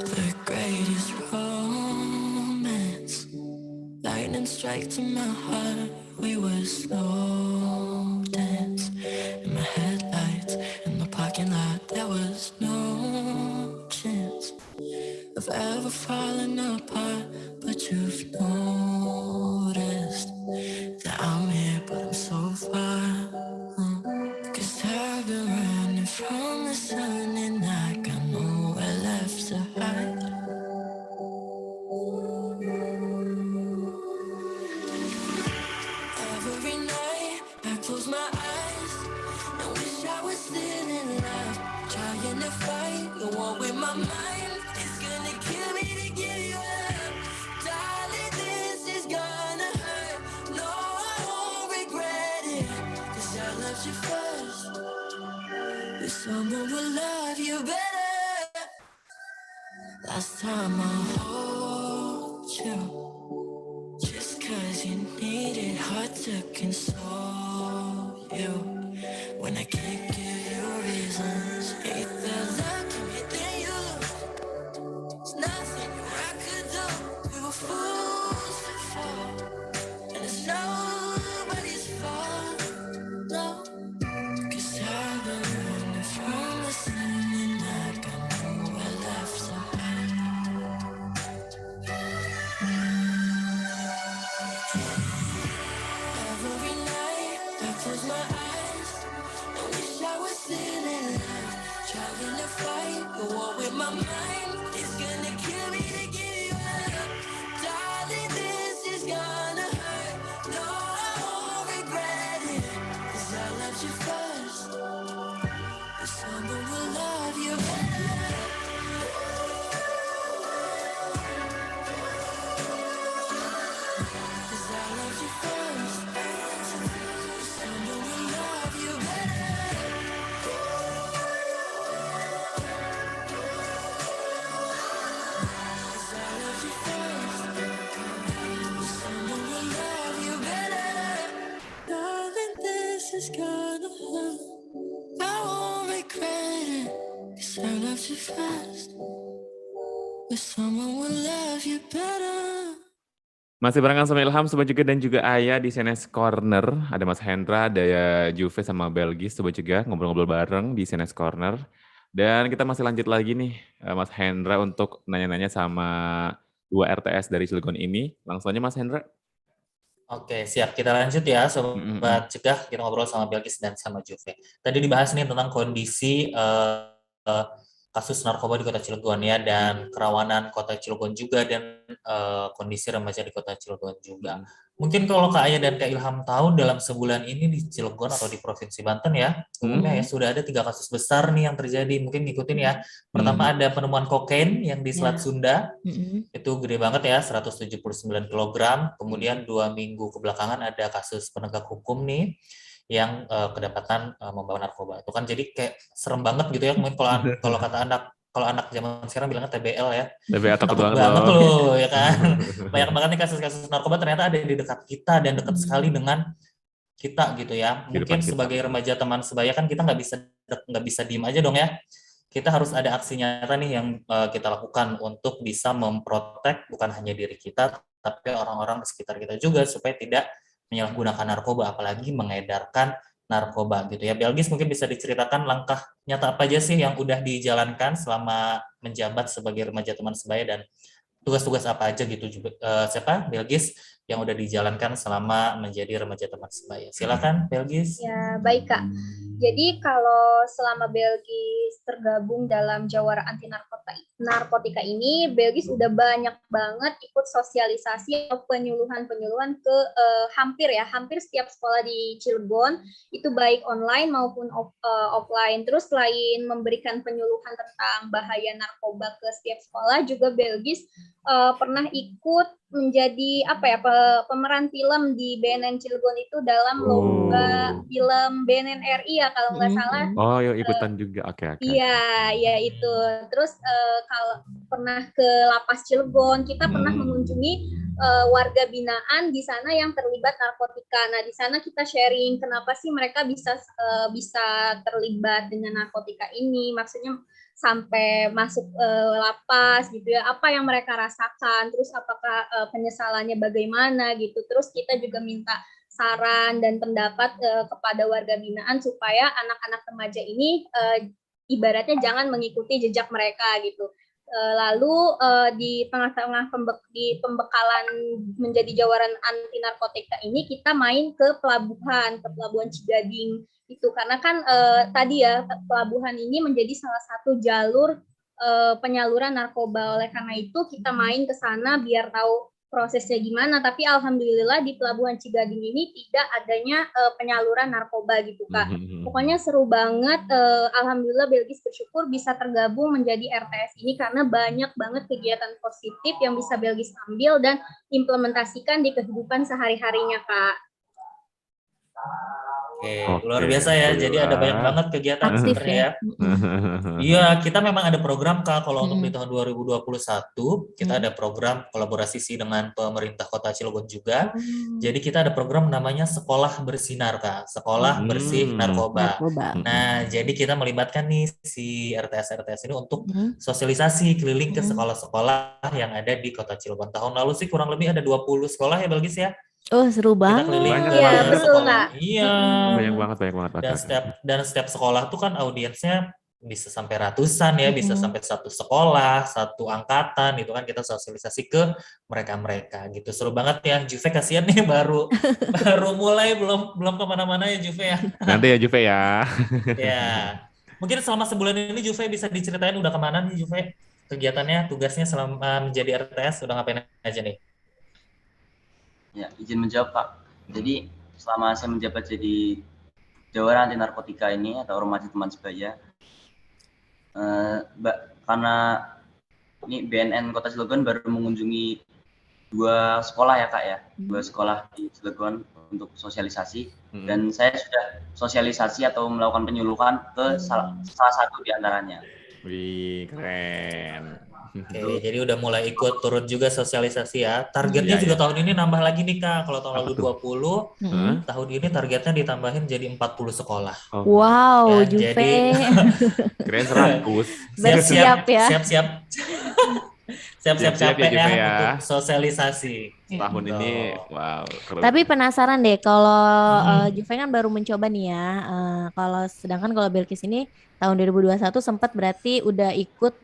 The greatest romance, lightning strike to my heart. We were slow dance in my headlights in the parking lot. There was no chance of ever falling apart, but you've noticed that I'm here, but I'm so far. 'Cause I've been running from the sun and I got nowhere left to hide. Every night I close my eyes and wish I was still in love, trying to fight the war with my mind. It's gonna kill me to give you up, darling. This is gonna hurt. No, I won't regret it, 'cause I loved you first, but someone will love you better. Last time I hold you, just 'cause you need it, hard to console you when I can't give you reasons. Hate the luck in me, then you lose. There's nothing I could do. We were fools to fall, and it's nobody's fault, no. 'Cause I've been running from the sun and I got nowhere left to hide. Every night I close my eyes and wish with someone who love you better. Masih barengan sama Ilham, Sobat Juga dan juga Ayah di CNS Corner. Ada Mas Hendra, ada Juve sama Belgis, Sobat Juga ngobrol-ngobrol bareng di CNS Corner. Dan kita masih lanjut lagi nih, Mas Hendra untuk nanya-nanya sama 2 RTS dari Cilegon ini. Langsung aja Mas Hendra. Oke, siap. Kita lanjut ya, Sobat Cegah. Kita ngobrol sama Belgis dan sama Juve. Tadi dibahas nih tentang kondisi kasus narkoba di Kota Cilegon ya, dan kerawanan Kota Cilegon juga, dan kondisi remaja di Kota Cilegon juga. Mungkin kalau Kak Ayah dan Kak Ilham tahu, dalam sebulan ini di Cilegon atau di Provinsi Banten ya, umumnya ya sudah ada 3 kasus besar nih yang terjadi. Mungkin ngikutin ya. Pertama ada penemuan kokain yang di Selat Sunda. Itu gede banget ya, 179 kg. Kemudian 2 minggu kebelakangan ada kasus penegak hukum nih yang kedapatan membawa narkoba. Itu kan jadi kayak serem banget gitu ya. Mungkin kalau kata anak zaman sekarang bilangnya TBL ya. TBL takut banget loh ya kan. Banyak banget nih kasus-kasus narkoba ternyata ada di dekat kita dan dekat sekali dengan kita gitu ya. Mungkin sebagai remaja teman sebaya kan kita nggak bisa diem aja dong ya. Kita harus ada aksi nyata nih yang kita lakukan untuk bisa memprotek bukan hanya diri kita, tapi orang-orang di sekitar kita juga supaya tidak menyalahgunakan narkoba, apalagi mengedarkan narkoba gitu ya. Belgis mungkin bisa diceritakan langkah nyata apa aja sih yang udah dijalankan selama menjabat sebagai remaja teman sebaya, dan tugas-tugas apa aja gitu juga. Belgis yang udah dijalankan selama menjadi remaja teman sebaya. Silakan Belgis. Ya, baik Kak. Jadi kalau selama Belgis tergabung dalam Jawara Anti Narkotika ini, Belgis udah banyak banget ikut sosialisasi atau penyuluhan ke hampir setiap sekolah di Cilegon, itu baik online maupun offline. Terus selain memberikan penyuluhan tentang bahaya narkoba ke setiap sekolah, juga Belgis pernah ikut menjadi pemeran film di BNN Cilegon itu dalam lomba film BNN RI ya kalau nggak salah. Oh, ya ikutan juga. Oke. Iya itu. Terus kalau pernah ke Lapas Cilegon, kita pernah mengunjungi warga binaan di sana yang terlibat narkotika. Nah, di sana kita sharing kenapa sih mereka bisa terlibat dengan narkotika ini. Maksudnya sampai masuk lapas gitu ya, apa yang mereka rasakan, terus apakah penyesalannya bagaimana gitu. Terus kita juga minta saran dan pendapat kepada warga binaan supaya anak-anak remaja ini ibaratnya jangan mengikuti jejak mereka gitu. Lalu di tengah-tengah pembekalan menjadi jawaran anti narkotika ini, kita main ke pelabuhan Cigading itu, karena kan tadi ya pelabuhan ini menjadi salah satu jalur penyaluran narkoba. Oleh karena itu kita main ke sana biar tahu prosesnya gimana, tapi alhamdulillah di Pelabuhan Cigading ini tidak adanya penyaluran narkoba gitu Kak. Pokoknya seru banget, alhamdulillah Belgis bersyukur bisa tergabung menjadi RTS ini karena banyak banget kegiatan positif yang bisa Belgis ambil dan implementasikan di kehidupan sehari-harinya Kak. Oke, luar biasa ya. Jadi ada banyak banget kegiatan sebenarnya ya. Iya, kita memang ada program Kak. Kalau untuk di tahun 2021, kita ada program kolaborasi sih dengan pemerintah Kota Cilegon juga. Jadi kita ada program namanya Sekolah Bersinar Kak. Sekolah Bersih Narkoba. Nah, jadi kita melibatkan nih si RTS ini untuk sosialisasi keliling ke sekolah-sekolah yang ada di Kota Cilegon. Tahun lalu sih kurang lebih ada 20 sekolah ya Belgis ya. Oh, seru banget. Iya, betul Kak. Iya. Banyak banget. Dan setiap sekolah tuh kan audiensnya bisa sampai ratusan ya, bisa sampai satu sekolah, satu angkatan, itu kan kita sosialisasi ke mereka gitu. Seru banget ya. Juve kasihan nih baru mulai belum kemana-mana ya Juve ya. Nanti ya Juve ya. Ya. Mungkin selama sebulan ini Juve bisa diceritain udah kemana nih Juve? Kegiatannya, tugasnya selama menjadi RTS udah ngapain aja nih? Ya, izin menjawab Pak. Jadi selama saya menjabat jadi Jawara Anti Narkotika ini atau Remaja Teman Sebaya, karena ini BNN Kota Cilegon baru mengunjungi 2 sekolah ya Kak ya, 2 sekolah di Cilegon untuk sosialisasi, dan saya sudah sosialisasi atau melakukan penyuluhan ke salah satu di antaranya. Wih, keren. Oke, jadi udah mulai ikut turun juga sosialisasi ya. Targetnya juga tahun ini nambah lagi nih Kak. Kalau tahun lalu 20, tahun ini targetnya ditambahin jadi 40 sekolah. Wow, ya, Juve. Jadi keren 100. Bersiap ya. Siap-siap. Siap-siap Siap-siap capek ya, Juve ya ya. untuk sosialisasi. Tahun Gitu. ini, wow. Keren. Tapi penasaran deh kalau Juve kan baru mencoba nih ya. Kalau sedangkan kalau Belkis ini tahun 2021 sempat berarti udah ikut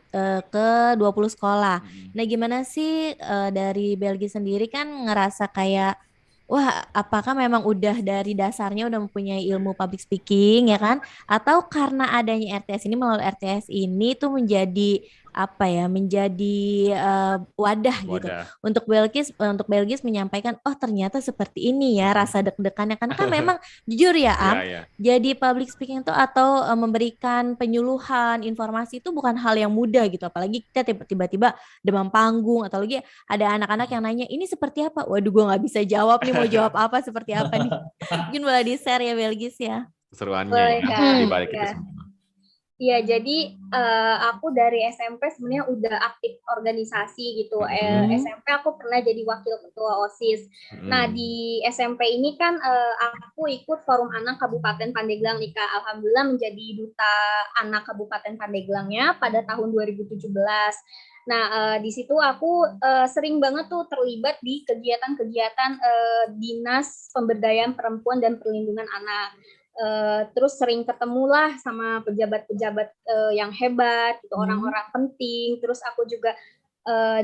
ke 20 sekolah. Nah, gimana sih dari Belkis sendiri kan ngerasa kayak wah, apakah memang udah dari dasarnya udah mempunyai ilmu public speaking ya kan? Atau karena adanya RTS ini melalui RTS ini tuh menjadi apa ya? Menjadi wadah gitu Wadah. untuk Belgis menyampaikan oh ternyata seperti ini ya rasa deg-degannya karena kan memang jujur ya Am, Iya. jadi public speaking itu atau memberikan penyuluhan informasi itu bukan hal yang mudah gitu apalagi kita tiba-tiba demam panggung atau lagi ada anak-anak yang nanya ini seperti apa? Waduh gue nggak bisa jawab nih mau jawab apa seperti apa nih. Mungkin boleh di-share ya Belgis ya. Keseruannya Boleh, ya, Kak. di balik itu Iya. semua. Iya, jadi aku dari SMP sebenarnya udah aktif organisasi gitu. SMP aku pernah jadi wakil ketua OSIS. Nah, di SMP ini kan aku ikut Forum Anak Kabupaten Pandeglang nih Kak. Alhamdulillah menjadi duta anak Kabupaten Pandeglangnya pada tahun 2017. Nah, di situ aku sering banget tuh terlibat di kegiatan-kegiatan Dinas Pemberdayaan Perempuan dan Perlindungan Anak. Terus sering ketemulah sama pejabat-pejabat yang hebat, gitu, orang-orang penting. Terus aku juga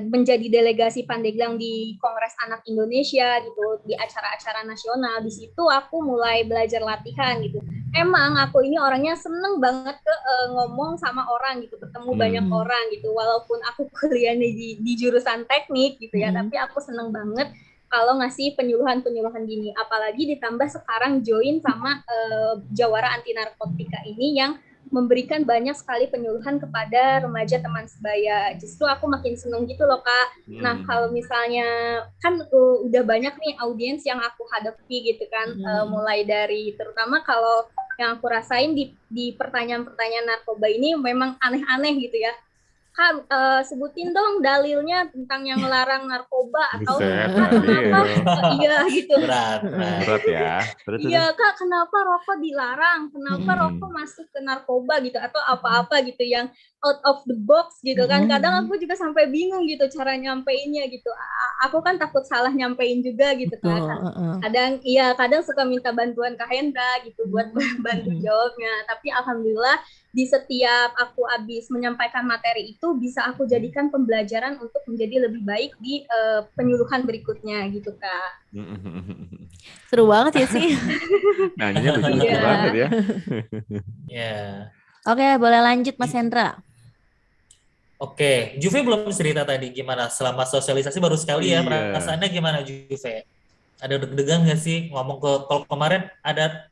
menjadi delegasi Pandeglang di Kongres Anak Indonesia gitu, di acara-acara nasional. Di situ aku mulai belajar latihan gitu. Emang aku ini orangnya seneng banget ngomong sama orang gitu, ketemu banyak orang gitu. Walaupun aku kuliahnya di jurusan teknik gitu ya, tapi aku seneng banget kalau ngasih penyuluhan-penyuluhan gini, apalagi ditambah sekarang join sama Jawara Anti Narkotika ini yang memberikan banyak sekali penyuluhan kepada remaja teman sebaya. Justru aku makin seneng gitu loh Kak. Nah kalau misalnya kan udah banyak nih audiens yang aku hadapi gitu kan, mulai dari terutama kalau yang aku rasain di pertanyaan-pertanyaan narkoba ini memang aneh-aneh gitu ya. Kak, sebutin dong dalilnya tentang yang melarang narkoba atau kenapa iya gitu. Berat ya. Iya Kak, kenapa rokok dilarang? Kenapa rokok masuk ke narkoba gitu atau apa-apa gitu yang out of the box gitu kan. Kadang aku juga sampai bingung gitu cara nyampeinnya gitu. Aku kan takut salah nyampein juga gitu kan. Kadang suka minta bantuan Kak Hendra gitu buat bantu jawabnya. Tapi alhamdulillah di setiap aku habis menyampaikan materi itu bisa aku jadikan pembelajaran untuk menjadi lebih baik di penyuluhan berikutnya gitu Kak. Seru banget ya sih. Nanya lucu banget ya. Oke, boleh lanjut Mas Hendra. Oke, Juve belum cerita tadi gimana selama sosialisasi baru sekali ya, perasaannya gimana Juve? Ada deg-degan nggak sih ngomong kalau kemarin ada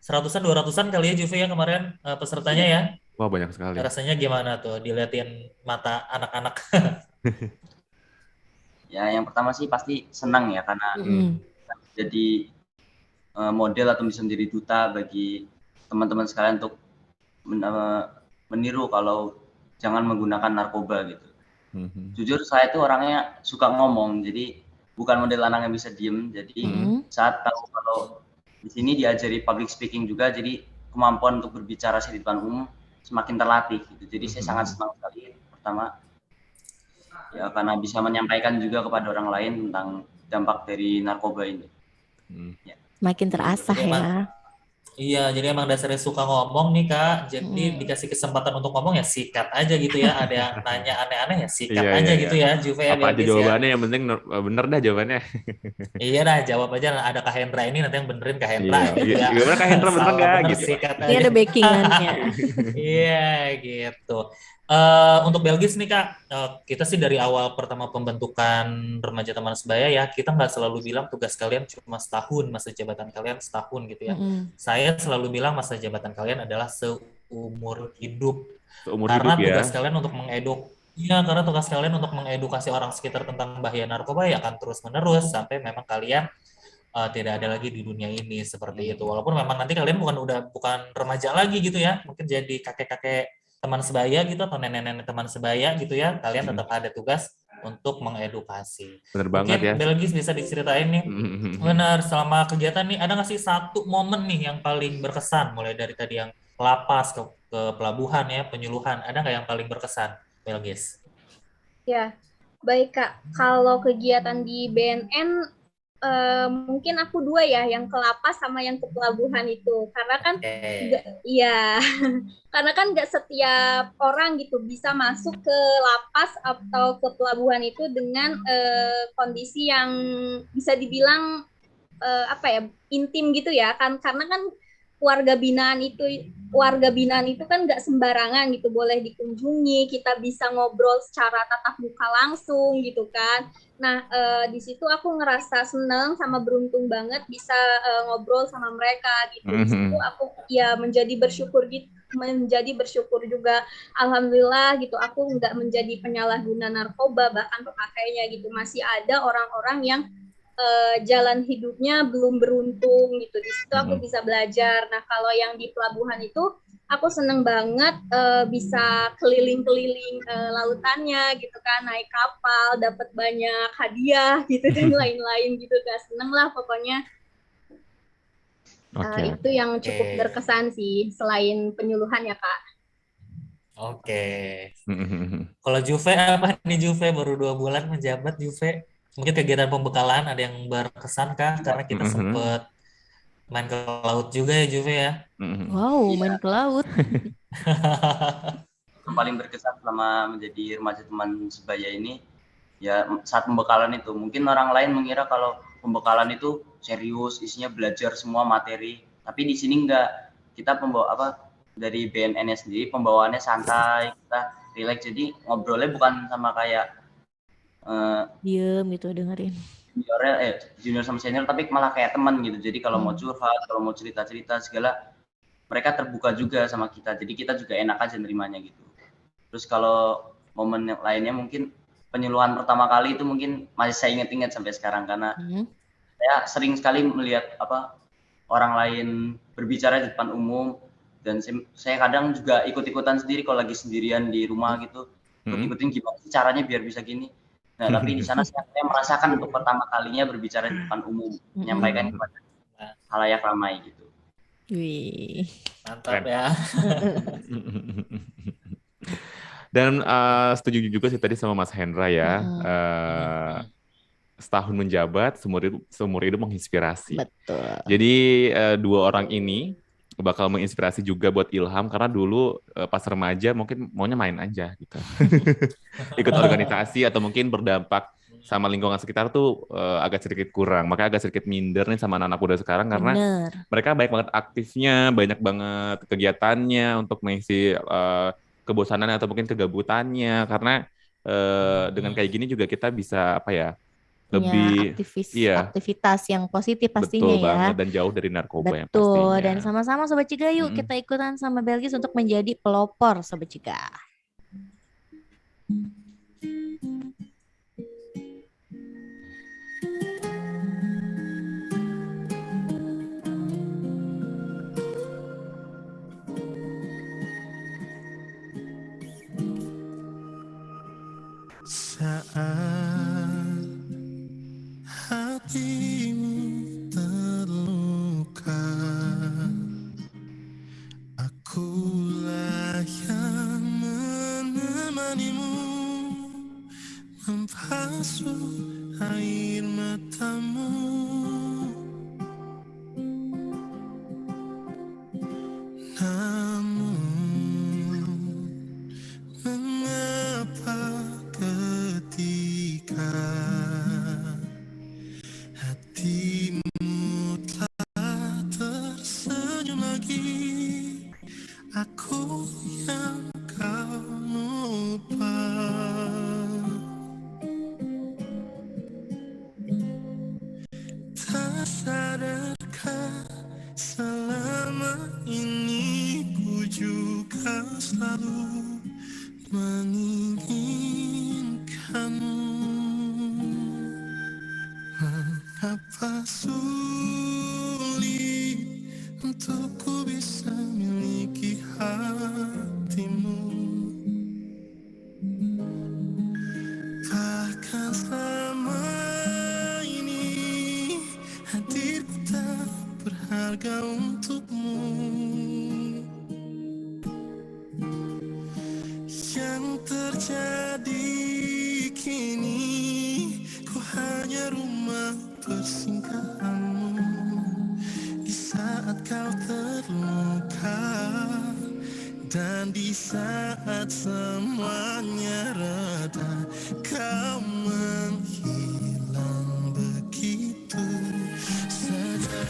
100-an 200-an kali ya Juve ya kemarin pesertanya ya? Wah banyak sekali. Rasanya gimana tuh diliatin mata anak-anak? Ya yang pertama sih pasti senang ya karena jadi model atau bisa menjadi duta bagi teman-teman sekalian untuk meniru kalau jangan menggunakan narkoba gitu. Jujur saya itu orangnya suka ngomong, jadi bukan model anak yang bisa diem. Jadi saat tahu kalau di sini diajari public speaking juga, jadi kemampuan untuk berbicara di depan umum semakin terlatih gitu. Jadi saya sangat senang sekali pertama ya karena bisa menyampaikan juga kepada orang lain tentang dampak dari narkoba ini. Makin terasah ya. Iya, jadi emang dasarnya suka ngomong nih Kak. Jadi dikasih kesempatan untuk ngomong ya sikat aja gitu ya. Ada yang nanya aneh-aneh ya sikat aja gitu ya, Juve ya. Apa aja jawabannya yang penting bener dah jawabannya. Iya dah, jawab aja. Ada Kak Hendra ini nanti yang benerin Kak Hendra. Gitu ya. Gimana Kak Hendra bener nggak gitu? Ini ada backingannya. Iya gitu. Untuk Belgis nih Kak, kita sih dari awal pertama pembentukan Remaja Teman Sebaya ya, kita nggak selalu bilang tugas kalian cuma setahun, masa jabatan kalian setahun gitu ya. Saya selalu bilang masa jabatan kalian adalah seumur hidup. Karena tugas kalian untuk karena tugas kalian untuk mengedukasi orang sekitar tentang bahaya narkoba ya akan terus-menerus sampai memang kalian tidak ada lagi di dunia ini seperti itu. Walaupun memang nanti kalian bukan remaja lagi gitu ya, mungkin jadi kakek-kakek teman sebaya gitu atau nenek-nenek teman sebaya gitu ya, kalian tetap ada tugas untuk mengedukasi. Bener banget ya. Belgis bisa diceritain nih, benar selama kegiatan nih ada nggak sih satu momen nih yang paling berkesan, mulai dari tadi yang lapas ke pelabuhan ya, penyuluhan, ada nggak yang paling berkesan, Belgis? Ya, Baik Kak, kalau kegiatan di BNN mungkin aku 2 ya, yang ke lapas sama yang ke pelabuhan itu. Karena kan iya, karena kan nggak setiap orang gitu bisa masuk ke lapas atau ke pelabuhan itu dengan kondisi yang bisa dibilang intim gitu ya kan, karena kan warga binaan itu kan nggak sembarangan gitu boleh dikunjungi, kita bisa ngobrol secara tatap muka langsung gitu kan. Nah di situ aku ngerasa seneng sama beruntung banget bisa ngobrol sama mereka gitu. Di situ aku ya menjadi bersyukur juga, alhamdulillah gitu, aku nggak menjadi penyalahguna narkoba bahkan pemakainya gitu. Masih ada orang-orang yang jalan hidupnya belum beruntung gitu. Di situ aku bisa belajar. Nah kalau yang di pelabuhan itu aku seneng banget bisa keliling-keliling lautannya gitu kan, naik kapal, dapat banyak hadiah gitu dan lain-lain gitu kan. Seneng lah pokoknya. Itu yang cukup berkesan sih selain penyuluhan ya Kak. Kalau Juve apa nih Juve, baru 2 bulan menjabat Juve? Mungkin kegiatan pembekalan ada yang berkesan kah? Karena kita sempet main ke laut juga ya Juve ya. Wow, main ke laut. Yang paling berkesan selama menjadi remaja teman sebaya ini ya saat pembekalan itu. Mungkin orang lain mengira kalau pembekalan itu serius, isinya belajar semua materi. Tapi di sini enggak. Kita dari BNN-nya sendiri pembawaannya santai, kita relax. Jadi ngobrolnya bukan sama kayak diem gitu dengerin junior sama senior, tapi malah kayak teman gitu. Jadi kalau mau curhat, kalau mau cerita-cerita segala, mereka terbuka juga sama kita. Jadi kita juga enak aja nerimanya gitu. Terus kalau momen yang lainnya mungkin penyuluhan pertama kali itu mungkin masih saya ingat-ingat sampai sekarang, karena saya sering sekali melihat orang lain berbicara di depan umum, dan saya kadang juga ikut-ikutan sendiri kalau lagi sendirian di rumah gitu, ikut-ikutin gimana sih caranya biar bisa gini. Nah tapi di sana saya merasakan untuk pertama kalinya berbicara di depan umum, menyampaikan kepada halayak ramai gitu. Wih, mantap ya. Dan setuju juga sih tadi sama Mas Hendra ya. Setahun menjabat, seumur hidup menginspirasi. Betul. Jadi 2 orang ini bakal menginspirasi juga buat Ilham, karena dulu pas remaja mungkin maunya main aja gitu. Ikut organisasi atau mungkin berdampak sama lingkungan sekitar tuh agak sedikit kurang. Makanya agak sedikit minder nih sama anak-anak muda sekarang, karena mereka banyak banget aktifnya, banyak banget kegiatannya untuk mengisi kebosanannya atau mungkin kegabutannya. Karena dengan kayak gini juga kita bisa lebih aktivitas yang positif pastinya. Betul banget, dan jauh dari narkoba yang pastinya. Betul, dan sama-sama Sobat Cegah yuk kita ikutan sama Belgis untuk menjadi pelopor Sobat Cegah. Saat hatimu terluka, akulah yang menemanimu, membasuh air matamu. Namun mengapa ketika hatimu telah tersenyum lagi, aku yang kau lupa. Tak sadarkah selama ini ku juga selalu menginginkanmu. Mengapa sulit untuk ku bisa miliki hatimu, bahkan selama ini hadirku tak berharga untukmu. Yang terjadi kini Dan di saat semuanya reda, kau menghilang begitu saja.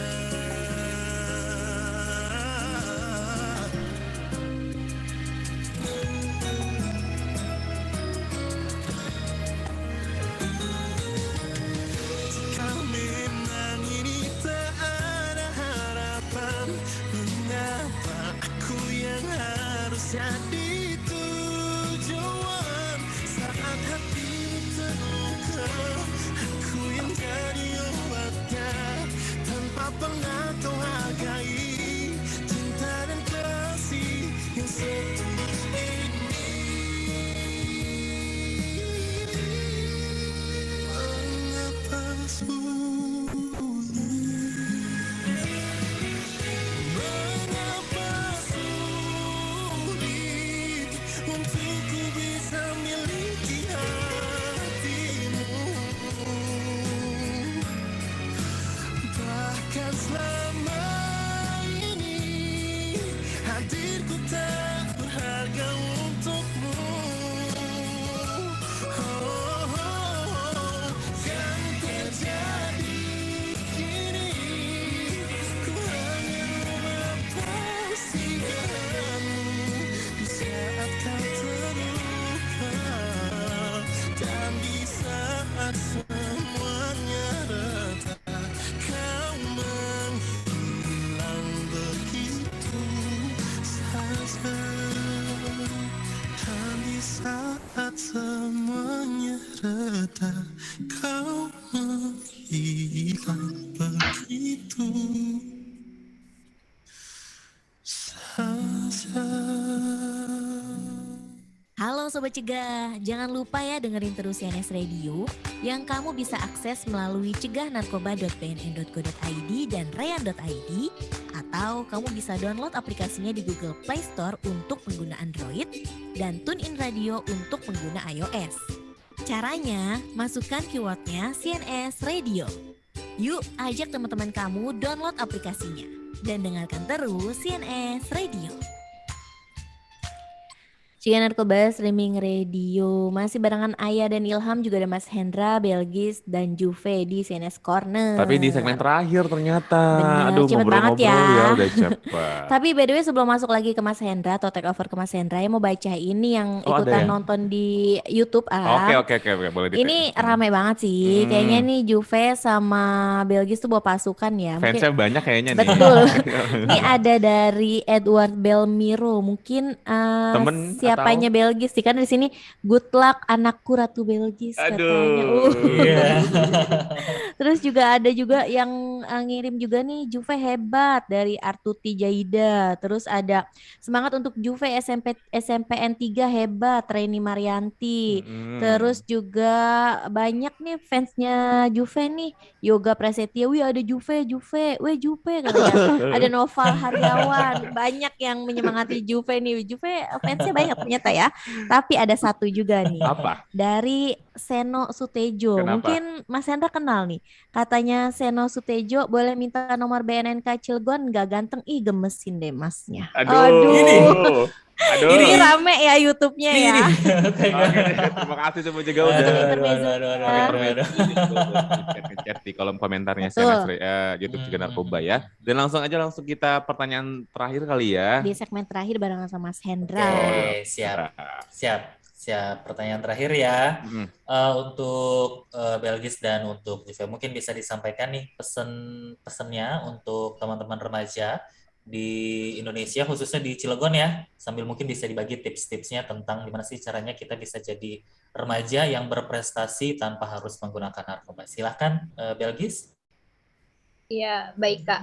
Jika memang ini tak ada harapan, mengapa aku yang harus jadi tujuan? Saat hati terluka, aku yang jadi obatnya. Tanpa pernah kau hargai cinta dan kasih yang setulus ini. Mengapa sulit? Mengapa sulit untukku bisa miliki hatimu? Bahkan selama ini hadirku tak berharga untukmu. Yang terjadi kini, ku hanya memperhatikanmu di saat kau terluka, dan di saat semuanya reda, kau menghilang begitu saja. Dan di saat semuanya reda, kau menghilang begitu saja. Halo Sobat Cegah, jangan lupa ya dengerin terus CNS Radio yang kamu bisa akses melalui cegahnarkoba.bnn.go.id dan rean.id, atau kamu bisa download aplikasinya di Google Play Store untuk pengguna Android dan TuneIn Radio untuk pengguna iOS. Caranya, masukkan keywordnya CNS Radio. Yuk ajak teman-teman kamu download aplikasinya dan dengarkan terus CNS Radio. Ciga Narkoba Streaming Radio. Masih barengan Ayah dan Ilham, juga ada Mas Hendra, Belgis, dan Juve di CNS Corner. Tapi di segmen terakhir ternyata. Bener, Aduh, cepet banget ngobrol-ngobrol ya. udah cepet. Tapi by the way sebelum masuk lagi ke Mas Hendra atau take over ke Mas Hendra, ya mau baca ini yang Oh, ada ikutan ya? nonton di YouTube. Oke, boleh Ini rame banget sih. Kayaknya nih Juve sama Belgis tuh bawa pasukan ya. Fansnya banyak kayaknya nih. Betul. Ini ada dari Edward Belmiro. Mungkin Temen siapanya atau? Belgis sih, kan di sini good luck anakku Ratu Belgis katanya. Aduh. Iya. Terus juga ada juga yang ngirim juga nih, Juve hebat dari Artuti Jaida. Terus ada semangat untuk Juve SMPN 3 hebat Reni Marianti. Terus juga banyak nih fansnya Juve nih, Yoga Prasetya, wih ada Juve, katanya. Ada Noval Haryawan, banyak yang menyemangati Juve nih. Juve fansnya banyak ternyata ya. Tapi ada satu juga nih. Apa? Dari Seno Sutejo. Kenapa? Mungkin Mas Hendra kenal nih. Katanya Seno Sutejo, boleh minta nomor BNNK Cilegon, nggak ganteng, ih gemesin deh masnya. Aduh. Ini rame ya YouTube-nya ya. Oke, terima kasih semua juga udah ngechat di kolom komentarnya YouTube Ciga Narkoba ya. Dan langsung kita pertanyaan terakhir kali ya. Di segmen terakhir barengan sama Mas Hendra. Oke, siap. Pertanyaan terakhir ya. Untuk Belgis dan untuk Juve, mungkin bisa disampaikan nih pesennya untuk teman-teman remaja di Indonesia, khususnya di Cilegon ya, sambil mungkin bisa dibagi tips-tipsnya tentang gimana sih caranya kita bisa jadi remaja yang berprestasi tanpa harus menggunakan narkoba. Silahkan Belgis. Iya, baik Kak.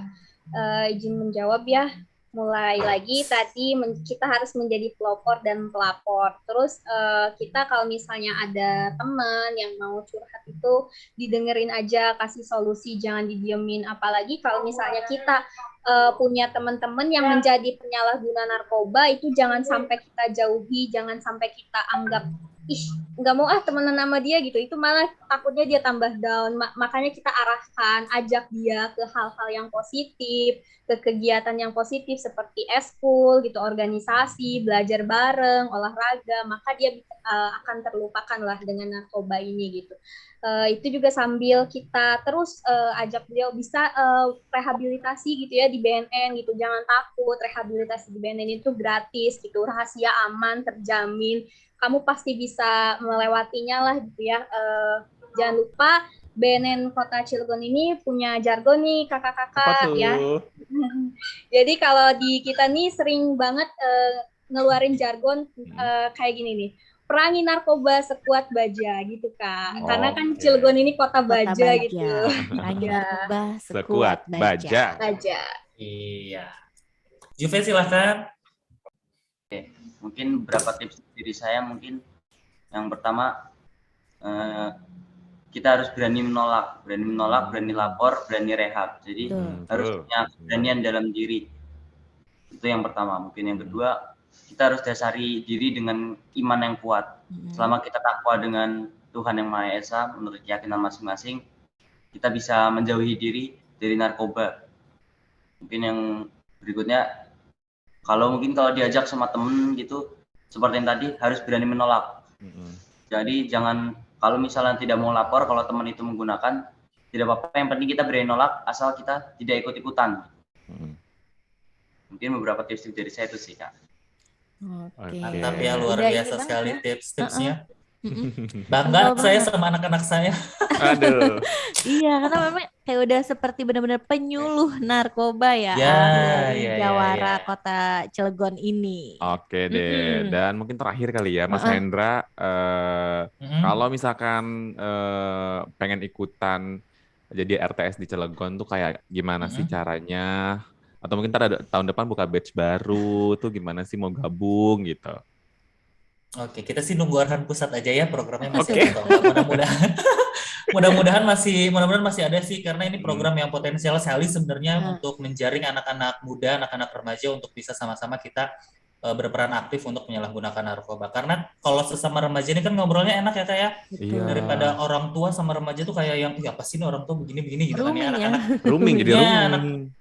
Izin menjawab ya. Mulai lagi tadi kita harus menjadi pelopor dan pelapor. Terus kita kalau misalnya ada teman yang mau curhat itu didengerin aja, kasih solusi, jangan didiemin. Apalagi kalau misalnya kita punya teman-teman yang menjadi penyalahguna narkoba, itu jangan sampai kita jauhi, jangan sampai kita anggap nggak mau temenan sama dia gitu, itu malah takutnya dia tambah down. Makanya kita arahkan, ajak dia ke hal-hal yang positif, ke kegiatan yang positif seperti eskul gitu, organisasi, belajar bareng, olahraga, maka dia akan terlupakan lah dengan narkoba ini gitu. Itu juga sambil kita terus ajak beliau bisa rehabilitasi gitu ya di BNN gitu, jangan takut, rehabilitasi di BNN itu gratis gitu, rahasia aman, terjamin, kamu pasti bisa melewatinya lah gitu ya. Jangan lupa BNN Kota Cilegon ini punya jargon nih kakak-kakak ya. Jadi kalau di kita nih sering banget ngeluarin jargon kayak gini nih. Perangi narkoba sekuat baja gitu Kak. Karena kan Cilegon ini kota baja gitu. Perangi narkoba sekuat baja. Iya. Juve silahkan. Oke, mungkin beberapa tips dari saya. Mungkin yang pertama, kita harus berani menolak, berani lapor, berani rehab. Jadi harus punya keberanian dalam diri. Itu yang pertama. Mungkin yang kedua, kita harus dasari diri dengan iman yang kuat. Selama kita takwa dengan Tuhan Yang Maha Esa, menurut keyakinan masing-masing, kita bisa menjauhi diri dari narkoba. Mungkin yang berikutnya, kalau diajak sama temen gitu, seperti yang tadi, harus berani menolak. Jadi jangan, kalau misalnya tidak mau lapor, kalau teman itu menggunakan, tidak apa-apa, yang penting kita berani nolak, asal kita tidak ikut-ikutan. Mungkin beberapa tips dari saya itu sih, Kak. Oke. Mantap ya, luar biasa sekali tips-tipsnya. Bangga saya sama anak-anak saya. Aduh. Iya, karena memang kayak udah seperti benar-benar penyuluh narkoba ya, Jawara Kota Cilegon ini. Oke deh, dan mungkin terakhir kali ya Mas Hendra, kalau misalkan pengen ikutan jadi RTS di Cilegon tuh kayak gimana sih caranya? Atau mungkin tahun depan buka batch baru tuh gimana sih mau gabung gitu? Oke, kita sih nunggu arahan pusat aja ya, programnya masih ada. Mudah-mudahan masih ada sih, karena ini program yang potensial sekali sebenarnya untuk menjaring anak-anak muda, anak-anak remaja untuk bisa sama-sama kita berperan aktif untuk menyalahgunakan narkoba. Karena kalau sesama remaja ini kan ngobrolnya enak ya kayak daripada orang tua sama remaja tuh kayak yang apa sih ini orang tua begini-begini gitu kan ya, anak-anak rooming jadi rooming.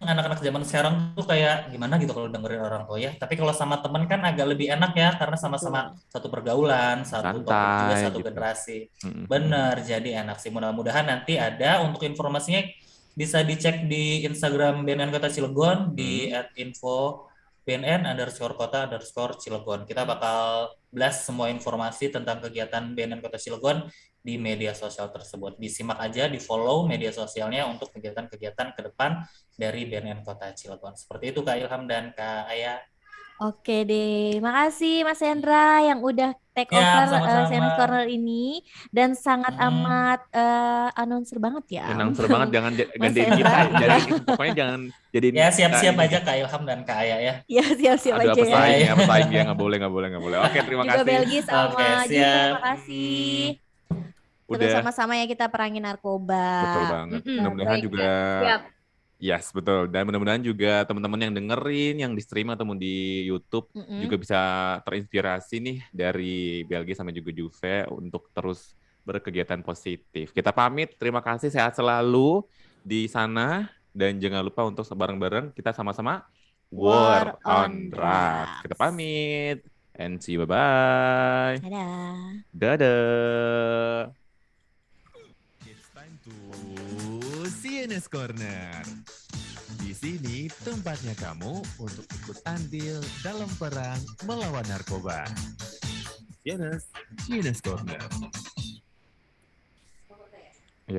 Anak-anak zaman sekarang tuh kayak gimana gitu kalau dengerin orang tua ya. Tapi kalau sama temen kan agak lebih enak ya, karena sama-sama satu pergaulan, satu topik juga, satu generasi. Bener, jadi enak sih. Mudah-mudahan nanti ada. Untuk informasinya bisa dicek di Instagram BNN Kota Cilegon di @info BNN_Kota_Cilegon. Kita bakal blast semua informasi tentang kegiatan BNN Kota Cilegon di media sosial tersebut. Disimak aja, di follow media sosialnya untuk kegiatan-kegiatan ke depan dari BNN Kota Cilegon. Seperti itu Kak Ilham dan Kak Aya. Oke deh, makasih Mas Hendra yang udah take over CNS Corner ini, dan sangat amat announcer banget ya. Announcer banget, jangan gantiin kita. Pokoknya jangan jadiin. Ya siap-siap aja Kak Ilham dan Kak Aya ya. Ya siap-siap aja ya. Pesaing ya, nggak boleh. Oke, terima kasih. Juga Belgis sama Juve, terima kasih. Terus sama-sama ya kita perangi narkoba. Betul banget. Mudah-mudahan juga. Yes, betul. Dan mudah-mudahan juga teman-teman yang dengerin, yang di stream atau di YouTube juga bisa terinspirasi nih dari Belgi sama juga Juve untuk terus berkegiatan positif. Kita pamit, terima kasih, sehat selalu di sana. Dan jangan lupa untuk bareng-bareng kita sama-sama War on Drugs. Kita pamit. And see you, bye-bye. Dadah. It's time to CNS Corner. Di sini tempatnya kamu untuk ikut andil dalam perang melawan narkoba. CNS Corner.